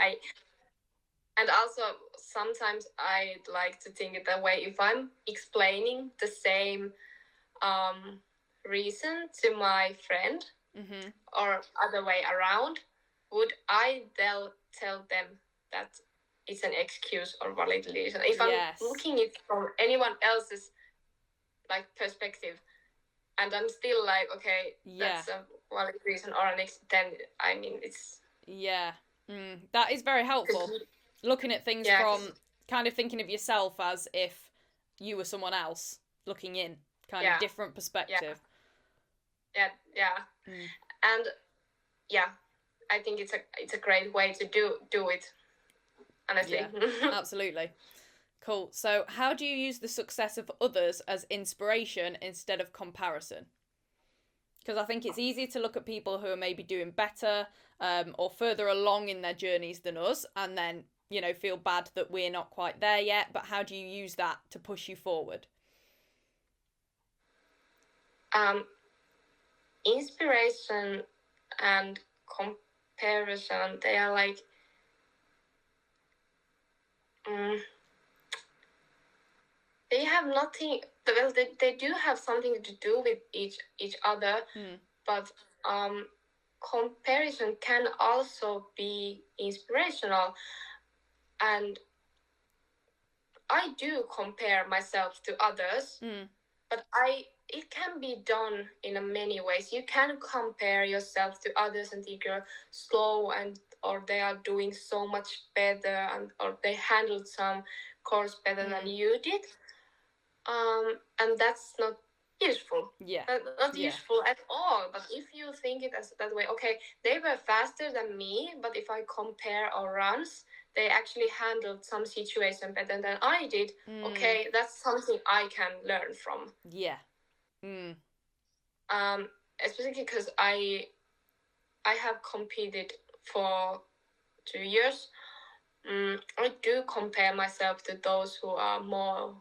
And also, sometimes I'd like to think it that way. If I'm explaining the same reason to my friend or other way around, would I tell them that it's an excuse or valid reason? If I'm looking it from anyone else's like perspective, and I'm still like, okay, that's a valid reason or an then I mean it's that is very helpful. Looking at things from kind of thinking of yourself as if you were someone else looking in, kind of different perspective. Yeah. And I think it's a great way to do it, honestly. Absolutely. Cool. So how do you use the success of others as inspiration instead of comparison? Because I think it's easy to look at people who are maybe doing better or further along in their journeys than us, and then, you know, feel bad that we're not quite there yet. But how do you use that to push you forward? Inspiration and comparison, they are like they have nothing. Well, they do have something to do with each other, but comparison can also be inspirational. And I do compare myself to others, but it can be done in many ways. You can compare yourself to others and think you're slow or they are doing so much better or they handled some course better than you did. And that's not useful. Not useful at all. But if you think it as that way, okay, they were faster than me, but if I compare our runs, they actually handled some situation better than I did. Okay, that's something I can learn from. Yeah. Especially because I have competed for 2 years. I do compare myself to those who are more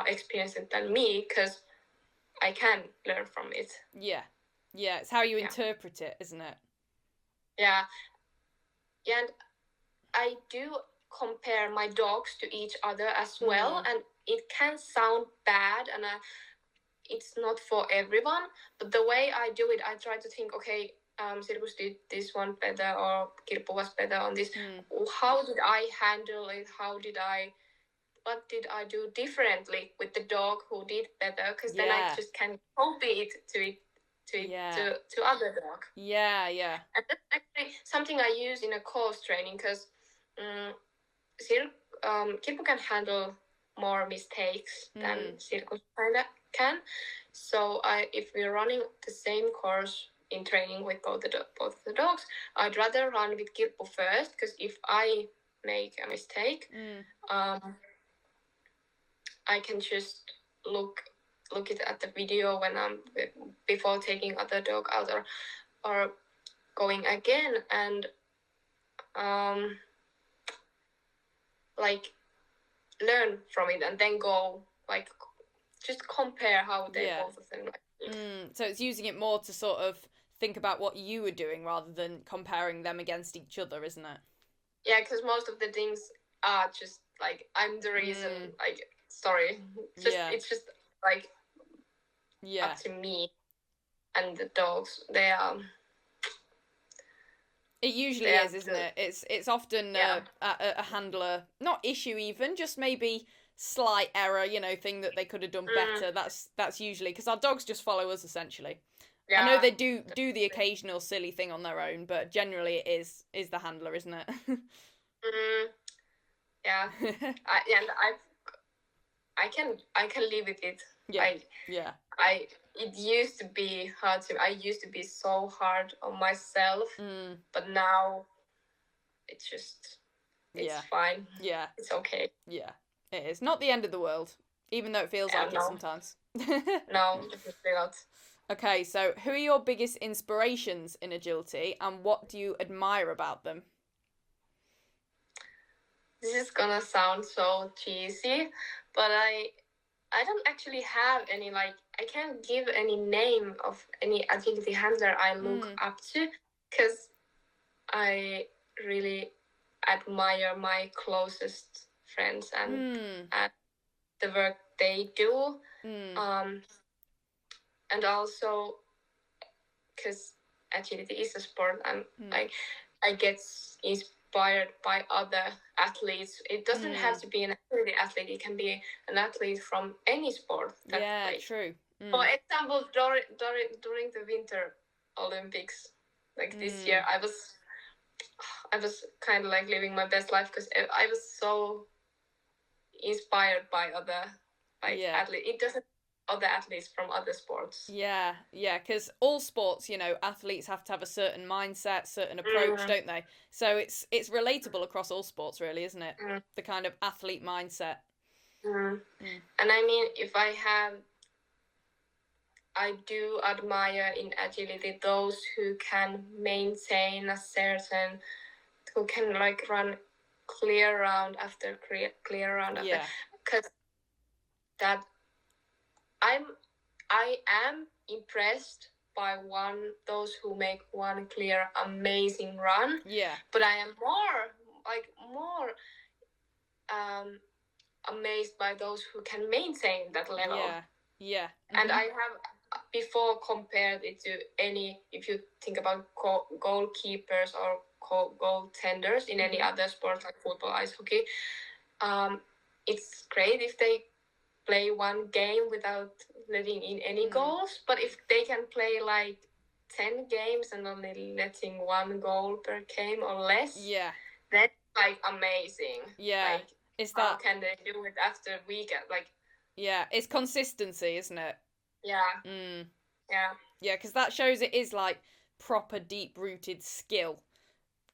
experienced than me, because I can learn from it. Yeah. It's how you interpret it, isn't it? Yeah. And I do compare my dogs to each other as well, and it can sound bad, and it's not for everyone, but the way I do it, I try to think, okay, Sirkus did this one better, or Kirppu was better on this. How did I handle it? What did I do differently with the dog who did better? Because then I just can copy it to other dog. Yeah. And that's actually something I use in a course training, because Kirppu can handle more mistakes than Sirkus can. So if we're running the same course in training with both of the dogs, I'd rather run with Kirppu first, because if I make a mistake, I can just look it at the video when I'm before taking other dog out, or going again, and like learn from it, and then go like just compare how they both of them like. So it's using it more to sort of think about what you were doing rather than comparing them against each other, isn't it? Yeah, because most of the things are just like, I'm the reason, like, sorry. It's just like up to me and the dogs. They are. It usually is, isn't it? It's often a handler, not issue even, just maybe slight error, thing that they could have done better. That's usually because our dogs just follow us essentially. Yeah. I know they do the occasional silly thing on their own, but generally it is the handler, isn't it? Yeah. I can live with it. Yeah. It used to be hard I used to be so hard on myself, but now it's fine. Yeah. It's okay. Yeah, it is. Not the end of the world, even though it feels like it sometimes. No, definitely not. Okay, so who are your biggest inspirations in agility, and what do you admire about them? This is gonna sound so cheesy, but I don't actually have any, like, I can't give any name of any agility handler I look up to, because I really admire my closest friends and the work they do. And also because agility is a sport, and I get inspired by other athletes. It doesn't have to be an agility athlete. It can be an athlete from any sport. True. For example, during the Winter Olympics, like this year, I was kind of like living my best life, because I was so inspired by other athletes. It doesn't other athletes from other sports. Yeah, because all sports, athletes have to have a certain mindset, certain approach, don't they? So it's relatable across all sports, really, isn't it? The kind of athlete mindset. And I mean, I do admire in agility those who can maintain a certain, who can like run clear round after clear round after, because that I am impressed by those who make one clear amazing run. Yeah. But I am more amazed by those who can maintain that level. Yeah. And I have before compared it to any, if you think about goalkeepers or goaltenders in any other sport like football, ice hockey, it's great if they play one game without letting in any goals, but if they can play like 10 games and only letting one goal per game or less, that's like amazing. Like, how can they do it after a weekend? Like, it's consistency, isn't it? Yeah. Yeah, because that shows it is like proper deep rooted skill.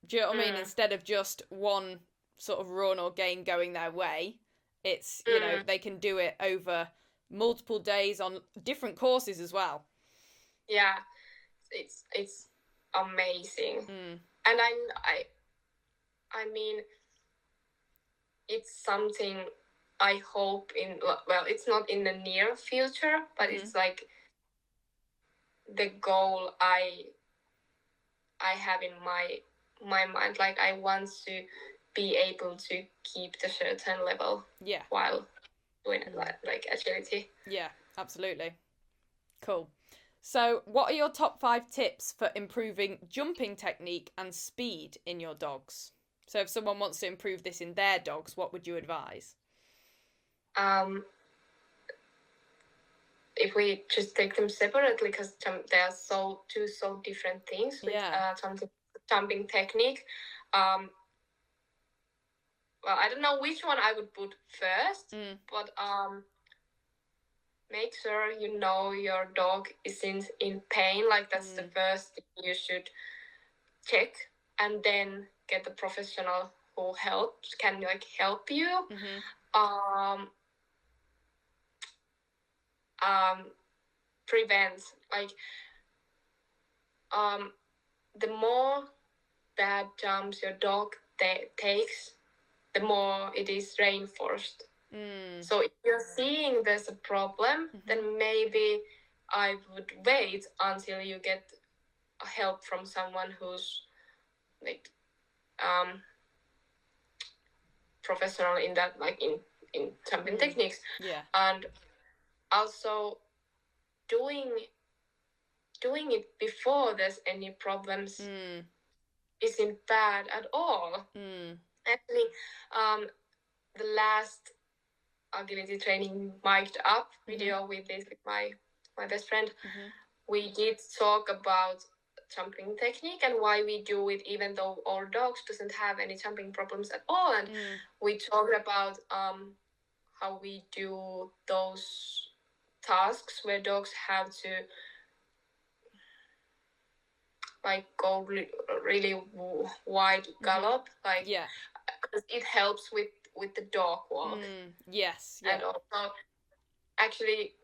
Do you know what I mean? Instead of just one sort of run or game going their way, it's, you know, they can do it over multiple days on different courses as well. Yeah, it's amazing. And I mean, it's something I hope in, well, it's not in the near future, but it's like the goal I have in my mind. Like, I want to be able to keep the certain level while doing like agility. Yeah, absolutely. Cool. So, what are your top 5 tips for improving jumping technique and speed in your dogs? So, if someone wants to improve this in their dogs, what would you advise? If we just take them separately, because they are two different things with jumping technique. Well, I don't know which one I would put first, but make sure you know your dog isn't in pain. Like, that's the first thing you should check, and then get a professional who can help you. Prevent, like, the more bad jumps your dog takes, the more it is reinforced. So if you're seeing there's a problem, then maybe I would wait until you get help from someone who's like professional in that, like in jumping techniques. And also doing it before there's any problems isn't bad at all. Actually, the last agility training mic'd up video we did with my best friend, we did talk about jumping technique and why we do it even though our dogs doesn't have any jumping problems at all. And we talked about how we do those tasks where dogs have to like go really wide gallop, like it helps with the dog walk. Yes. And also, actually,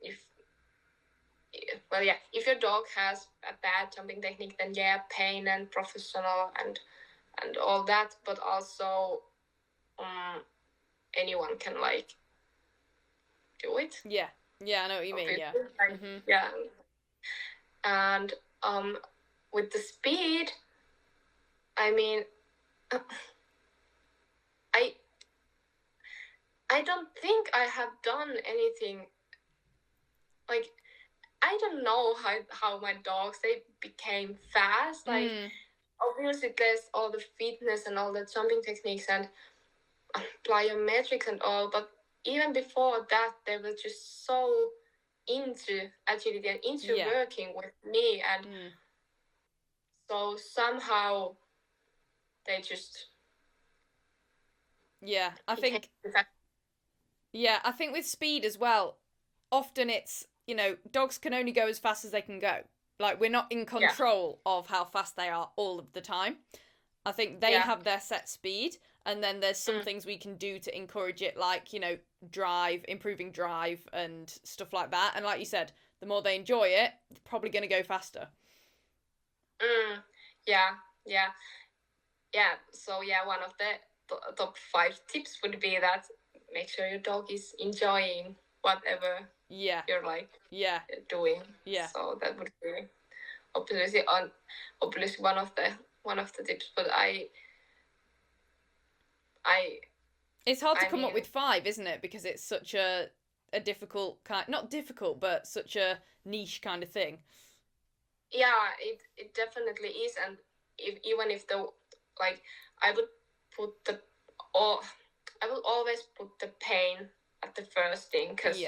if your dog has a bad jumping technique, then pain and professional and all that, but also anyone can like do it. Yeah, I know what you mean. And with the speed, I mean, I don't think I have done anything like, I don't know how my dogs, they became fast. Like, obviously there's all the fitness and all the jumping techniques and plyometrics and all, but even before that, they were just so into agility and into working with me, and so somehow they just I think with speed as well, often it's, you know, dogs can only go as fast as they can go. Like, we're not in control of how fast they are all of the time. I think they have their set speed, and then there's some things we can do to encourage it, like, you know, improving drive and stuff like that. And like you said, the more they enjoy it, they're probably going to go faster. So one of the top 5 tips would be that make sure your dog is enjoying whatever you're like doing. So that would be obviously one of the tips, but it's hard to come up with 5, isn't it? Because it's such a difficult not difficult, but such a niche kind of thing. Yeah, it definitely is. And even if I will always put the pain at the first thing, because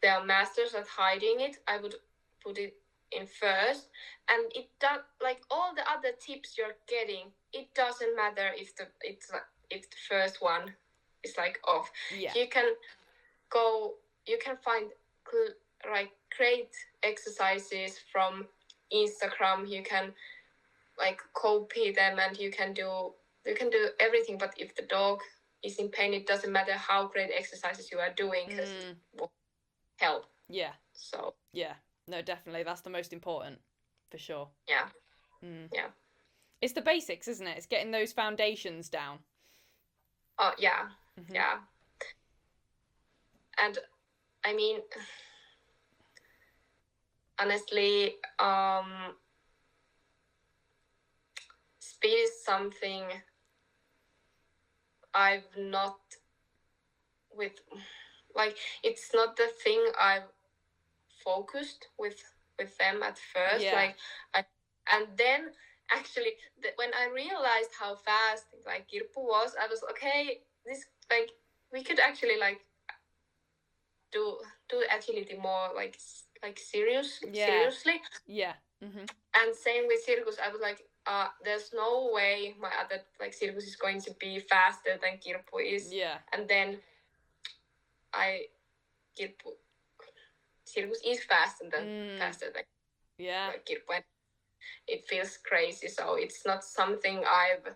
they are masters at hiding it. I would put it in first, and it does, like, all the other tips you're getting, it doesn't matter if the first one is like off. You can find great exercises from Instagram. You can like copy them, and you can do everything. But if the dog is in pain, it doesn't matter how great exercises you are doing, because it won't help. Yeah. So yeah, no, definitely, that's the most important, for sure. Yeah. Yeah. It's the basics, isn't it? It's getting those foundations down. Oh yeah. Yeah. And I mean, honestly, speed is something I've not with, like, it's not the thing I've focused with them at first. Yeah. And then actually when I realized how fast like Kirppu was, I was okay, this, like, we could actually like do agility more like seriously. Yeah. And same with circus, I was like, there's no way my other like circus is going to be faster than Kirppu is. Yeah. And then Kirppu circus is faster than yeah like Kirppu. It feels crazy, so it's not something I've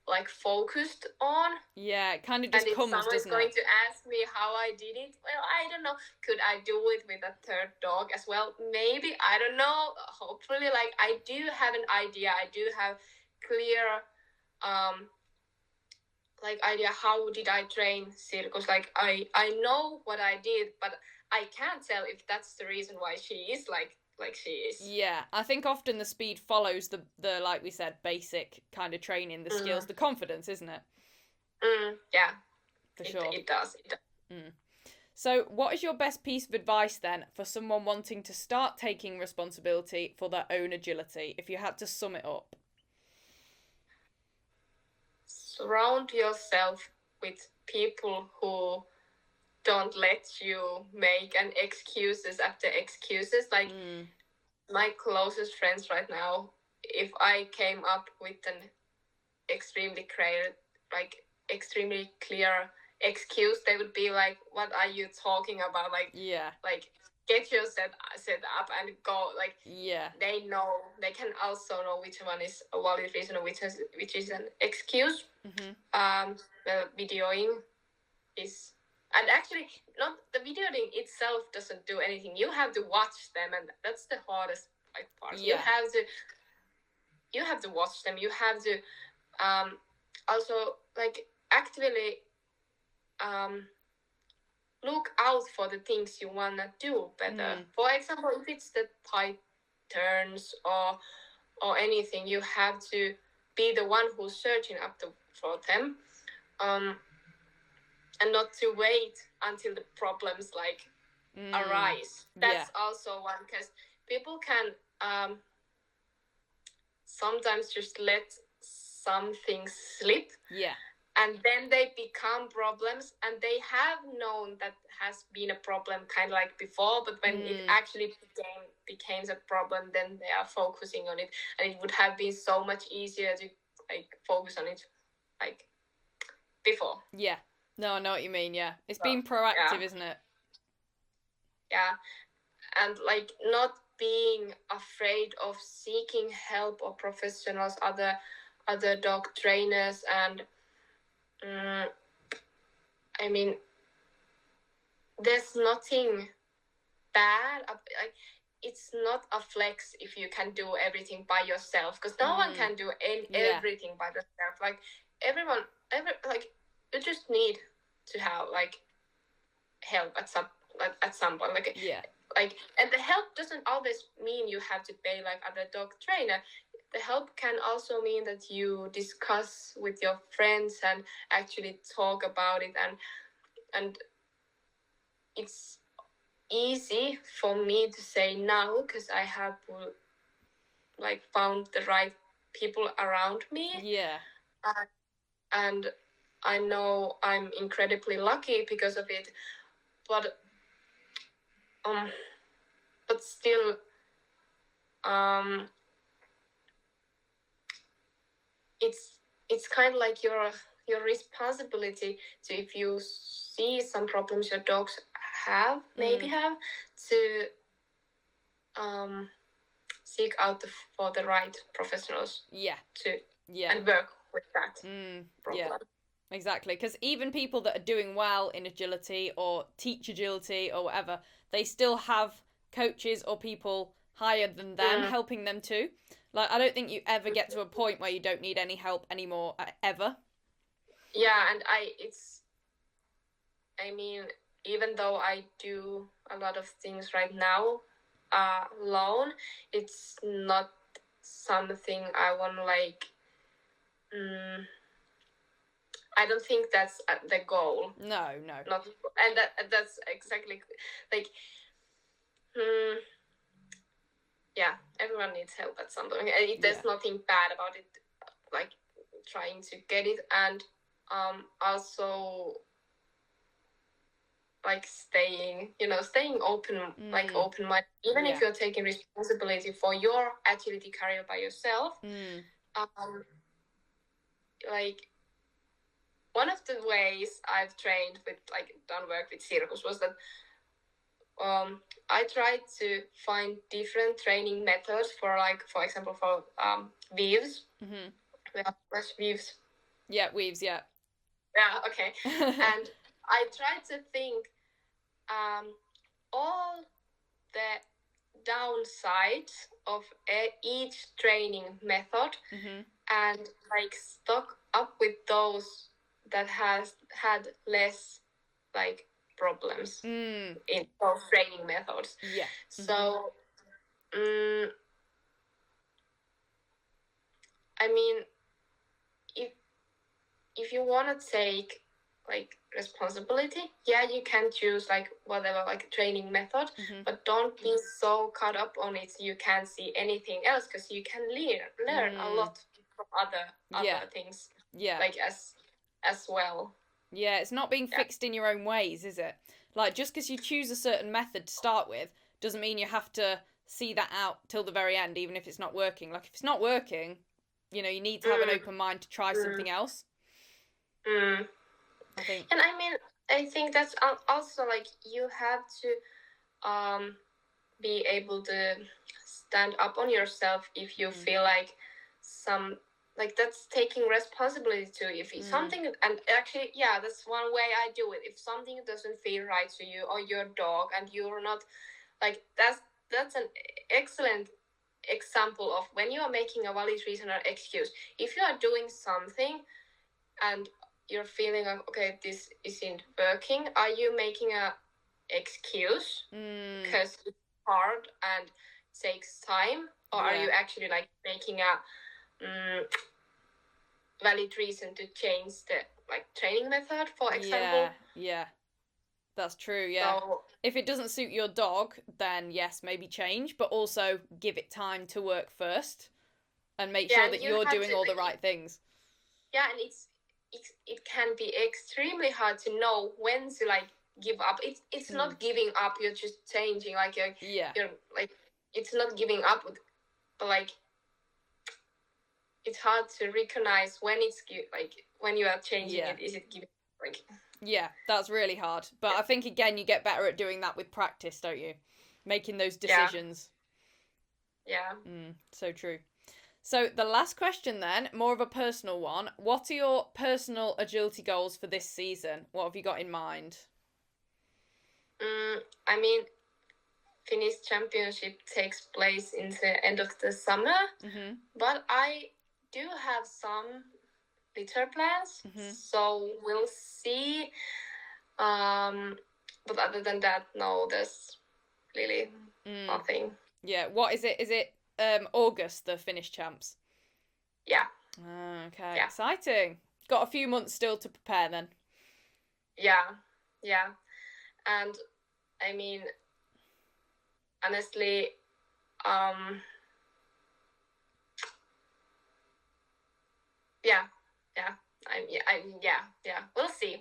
like focused on. Yeah, it kind of just and comes, doesn't it? And if someone's going to ask me how I did it, well, I don't know. Could I do it with a third dog as well? Maybe, I don't know. Hopefully, like, I do have an idea. I do have clear like idea how did I train circus. Like, I know what I did, but I can't tell if that's the reason why she is like she is. Yeah, I think often the speed follows the like we said, basic kind of training, the skills, the confidence, isn't it? Yeah, for sure. It does. So what is your best piece of advice then for someone wanting to start taking responsibility for their own agility, if you had to sum it up? Surround yourself with people who don't let you make an excuses after excuses. Like, my closest friends right now, if I came up with an extremely clear excuse, they would be like, what are you talking about? Like, like, get your set up and go. Like, they know, they can also know which one is a valid reason or which is an excuse. The videoing is, and actually not the videoing itself doesn't do anything. You have to watch them, and that's the hardest part. You have to watch them. You have to also like actively look out for the things you want to do better. For example, if it's the tight turns or anything, you have to be the one who's searching up for them, and not to wait until the problems like arise. That's also one, because people can sometimes just let some things slip. And then they become problems, and they have known that has been a problem kind of like before, but when it actually became a problem, then they are focusing on it, and it would have been so much easier to like focus on it like before. No, I know what you mean. It's being proactive, isn't it? And like not being afraid of seeking help or professionals, other dog trainers. And I mean, there's nothing bad. Like, it's not a flex if you can do everything by yourself, because no one can do everything by themselves. Like, like, you just need to have like help at some point. Like, like, and the help doesn't always mean you have to pay like other dog trainer. The help can also mean that you discuss with your friends and actually talk about it, and it's easy for me to say now because I have like found the right people around me. And I know I'm incredibly lucky because of it, but still, it's kind of like your responsibility to, if you see some problems your dogs maybe have, to seek out for the right professionals. Yeah. Yeah. And work with that problem. Yeah. Exactly, because even people that are doing well in agility or teach agility or whatever, they still have coaches or people higher than them helping them too. Like, I don't think you ever get to a point where you don't need any help anymore, ever. Yeah, and even though I do a lot of things right now alone, it's not something I want to like. I don't think that's the goal. No. Not, and that's exactly like. Yeah, everyone needs help at some point. There's nothing bad about it, like trying to get it, and also like staying open, like open mind, even if you're taking responsibility for your agility career by yourself. Like one of the ways I've trained with, like, done work with circus was that I tried to find different training methods for, like, for example, for weaves. We have weaves. Yeah, weaves. Yeah. Yeah. Okay. And I tried to think all the downsides of each training method, and like stock up with those that has had less like problems in those training methods. Yeah. So I mean, if you want to take like responsibility, you can choose like whatever like training method, but don't be so caught up on it you can't see anything else, because you can learn a lot from other things, like as well. Yeah, it's not being fixed in your own ways, is it? Like, just because you choose a certain method to start with doesn't mean you have to see that out till the very end, even if it's not working. Like, if it's not working, you need to have an open mind to try something else. I think. And I think that's also like you have to be able to stand up on yourself if you feel like that's taking responsibility too. If it's something, and actually, that's one way I do it. If something doesn't feel right to you or your dog, and you're not like that's an excellent example of when you are making a valid reason or excuse. If you are doing something and you're feeling like, okay, this isn't working, are you making a excuse because it's hard and takes time, or are you actually like making a valid reason to change the like training method, for example? Yeah, that's true. Yeah, so, if it doesn't suit your dog, then yes, maybe change, but also give it time to work first and make sure that you're doing all the right things. Yeah, and it can be extremely hard to know when to like give up. It's not giving up, you're just changing, like you're like, it's not giving up, but like it's hard to recognize when it's like when you are changing it, is it giving like that's really hard. But I think again you get better at doing that with practice, don't you? Making those decisions. So true. So the last question then, more of a personal one. What are your personal agility goals for this season? What have you got in mind? Finnish championship takes place in the end of the summer, but I do have some little plans, so we'll see. But other than that, no, there's really nothing. Yeah, what is it? Is it August, the Finnish champs? Yeah. Okay, exciting. Got a few months still to prepare then. Yeah. And honestly,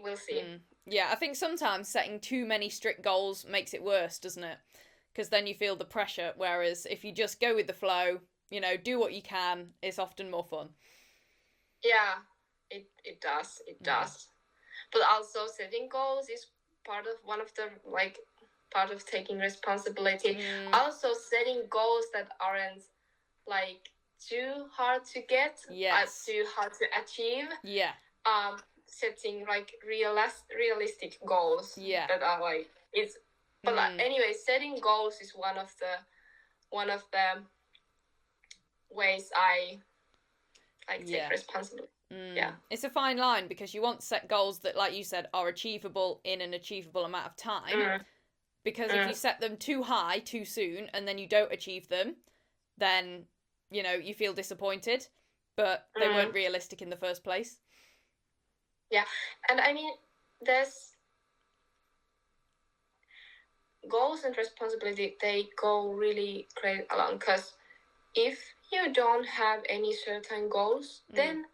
we'll see. Yeah, I think sometimes setting too many strict goals makes it worse, doesn't it? Because then you feel the pressure, whereas if you just go with the flow, do what you can, it's often more fun. Yeah, it does. But also setting goals is part of taking responsibility. Also setting goals that aren't like too hard to get, Yes. too hard to achieve. Yeah. Setting like realistic goals. Yeah. That are like it's. But anyway, setting goals is one of the ways I like take responsibility. Yeah. It's a fine line because you want to set goals that, like you said, are achievable in an achievable amount of time. Because if you set them too high too soon and then you don't achieve them, then, you know, you feel disappointed, but they weren't realistic in the first place. Yeah. And I mean, there's goals and responsibility, they go really great along, because if you don't have any certain goals, then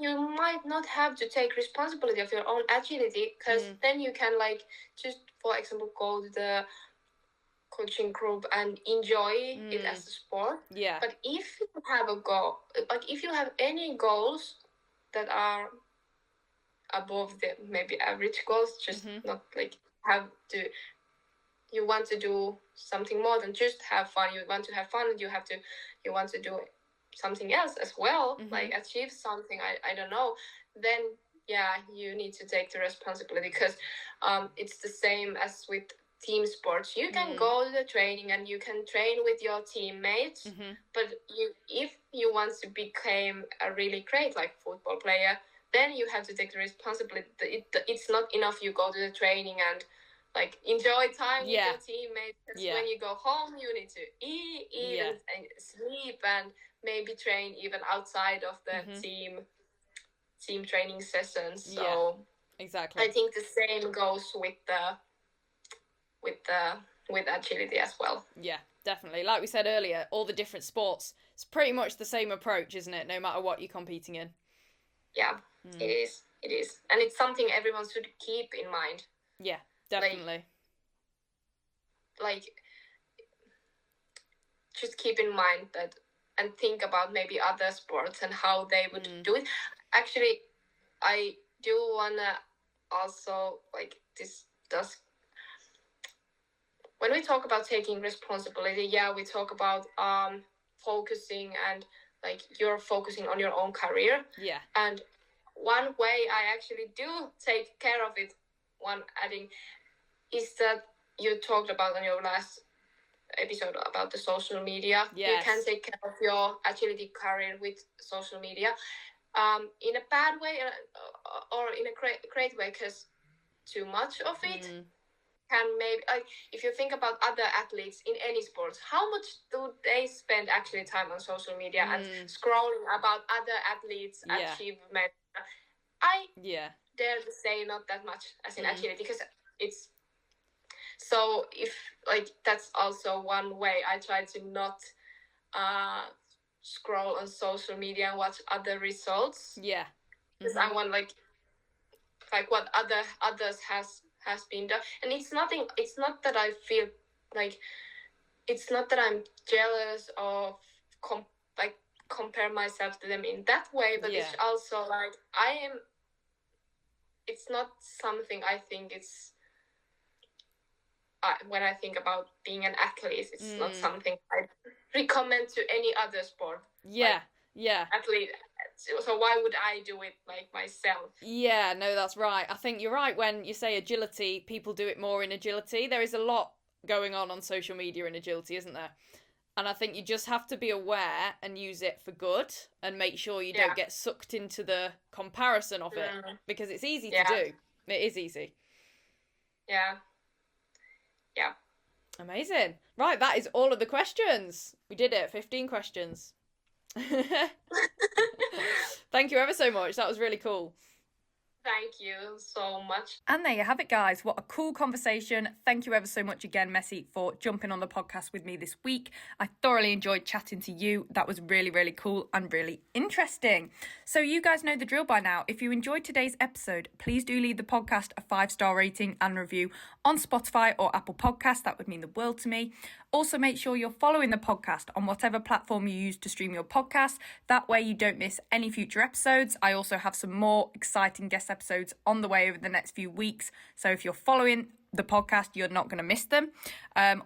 you might not have to take responsibility of your own agility, because then you can like just, for example, go to the coaching group and enjoy it as a sport. Yeah. But if you have a goal, like if you have any goals that are above the maybe average goals, just not like you want to do something more than just have fun. You want to have fun, and you want to do something else as well, like achieve something, I don't know, then yeah, you need to take the responsibility, because it's the same as with team sports. You can go to the training and you can train with your teammates, but if you want to become a really great like football player, then you have to take the responsibility. It's not enough you go to the training and like enjoy time with your teammates. When you go home, you need to eat and sleep, and maybe train even outside of the team training sessions. So exactly, I think the same goes with agility as well. Yeah, definitely. Like we said earlier, all the different sports, it's pretty much the same approach, isn't it? No matter what you're competing in. Yeah, it is. It is, and it's something everyone should keep in mind. Yeah, definitely. Like just keep in mind that, and think about maybe other sports and how they would do it. Actually, I do wanna also like discuss when we talk about taking responsibility. Yeah, we talk about focusing, and like you're focusing on your own career. Yeah. And one way I actually do take care of it, one adding, is that you talked about on your last episode about the social media. Yes. You can take care of your agility career with social media, in a bad way or in a great way, because too much of it can maybe, like if you think about other athletes in any sports, how much do they spend actually time on social media and scrolling about other athletes' achievement? I dare to say not that much as in agility, because it's so, if like that's also one way I try to not scroll on social media and watch other results. Yeah. Because I want like what others has been done. And it's not that I feel like, it's not that I'm jealous of compare myself to them in that way, but it's also like it's not something I think it's when I think about being an athlete, it's not something I recommend to any other sport. Athlete. So why would I do it like myself? Yeah, no, that's right. I think you're right when you say agility, people do it more in agility. There is a lot going on social media in agility, isn't there? And I think you just have to be aware and use it for good, and make sure you don't get sucked into the comparison of it, because it's easy to do. It is easy. Yeah. Amazing. Right, that is all of the questions. We did it. 15 questions. Thank you ever so much. That was really cool. Thank you so much. And there you have it, guys. What a cool conversation. Thank you ever so much again, Mesi, for jumping on the podcast with me this week. I thoroughly enjoyed chatting to you. That was really, really cool and really interesting. So you guys know the drill by now. If you enjoyed today's episode, please do leave the podcast a 5-star rating and review on Spotify or Apple Podcasts. That would mean the world to me. Also, make sure you're following the podcast on whatever platform you use to stream your podcast. That way you don't miss any future episodes. I also have some more exciting guest episodes on the way over the next few weeks. So if you're following the podcast, you're not going to miss them.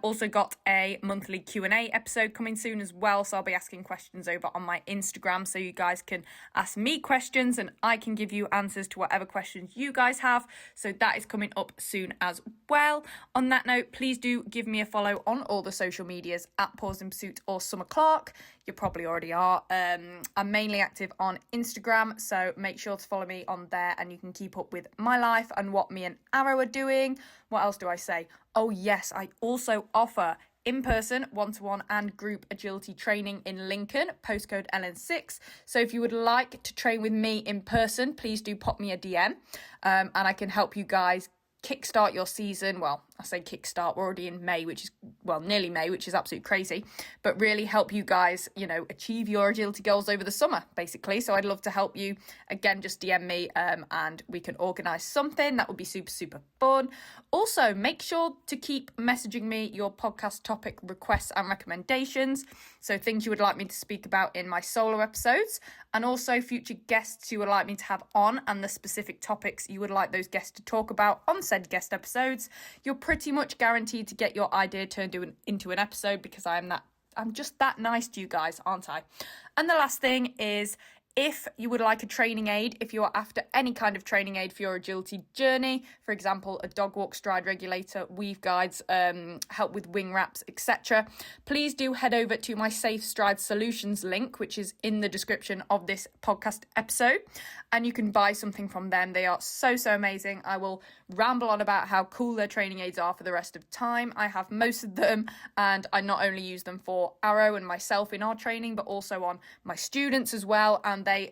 Also got a monthly Q&A episode coming soon as well, so I'll be asking questions over on my Instagram, so you guys can ask me questions and I can give you answers to whatever questions you guys have. So that is coming up soon as well. On that note, please do give me a follow on all the social medias at Pause in Pursuit or Summer Clark. You probably already are. I'm mainly active on Instagram, so make sure to follow me on there and you can keep up with my life and what me and Arrow are doing. What else do I say? Oh yes, I also offer in-person, one-to-one and group agility training in Lincoln, postcode LN6. So if you would like to train with me in person, please do pop me a DM and I can help you guys kickstart your season. Well, I say kickstart, we're already in May, which is, well, nearly May, which is absolutely crazy, but really help you guys, you know, achieve your agility goals over the summer, basically. So I'd love to help you. Again, just DM me and we can organise something. That would be super, super fun. Also, make sure to keep messaging me your podcast topic requests and recommendations. So things you would like me to speak about in my solo episodes, and also future guests you would like me to have on and the specific topics you would like those guests to talk about on said guest episodes. You're pretty much guaranteed to get your idea turned into an episode because I'm just that nice to you guys, aren't I? And the last thing is, if you would like a training aid, if you are after any kind of training aid for your agility journey, for example, a dog walk stride regulator, weave guides, help with wing wraps, etc., please do head over to my Safe Stride Solutions link, which is in the description of this podcast episode, and you can buy something from them. They are so, so amazing. I will ramble on about how cool their training aids are for the rest of time. I have most of them, and I not only use them for Arrow and myself in our training, but also on my students as well, and they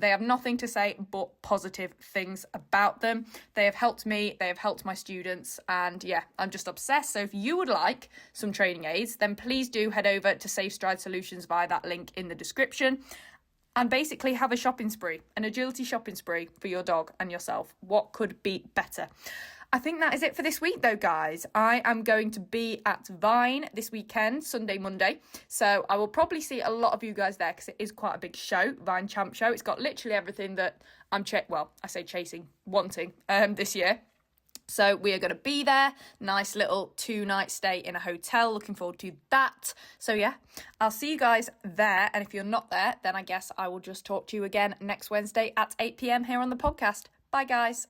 have nothing to say but positive things about them. They have helped me, they have helped my students, and yeah, I'm just obsessed. So if you would like some training aids, then please do head over to Safe Stride Solutions via that link in the description and basically have a shopping spree, an agility shopping spree for your dog and yourself. What could be better? I think that is it for this week, though, guys. I am going to be at Vine this weekend, Sunday, Monday. So I will probably see a lot of you guys there because it is quite a big show, Vine Champ Show. It's got literally everything that I'm wanting this year. So we are going to be there. Nice little 2-night stay in a hotel. Looking forward to that. So yeah, I'll see you guys there. And if you're not there, then I guess I will just talk to you again next Wednesday at 8 p.m. here on the podcast. Bye, guys.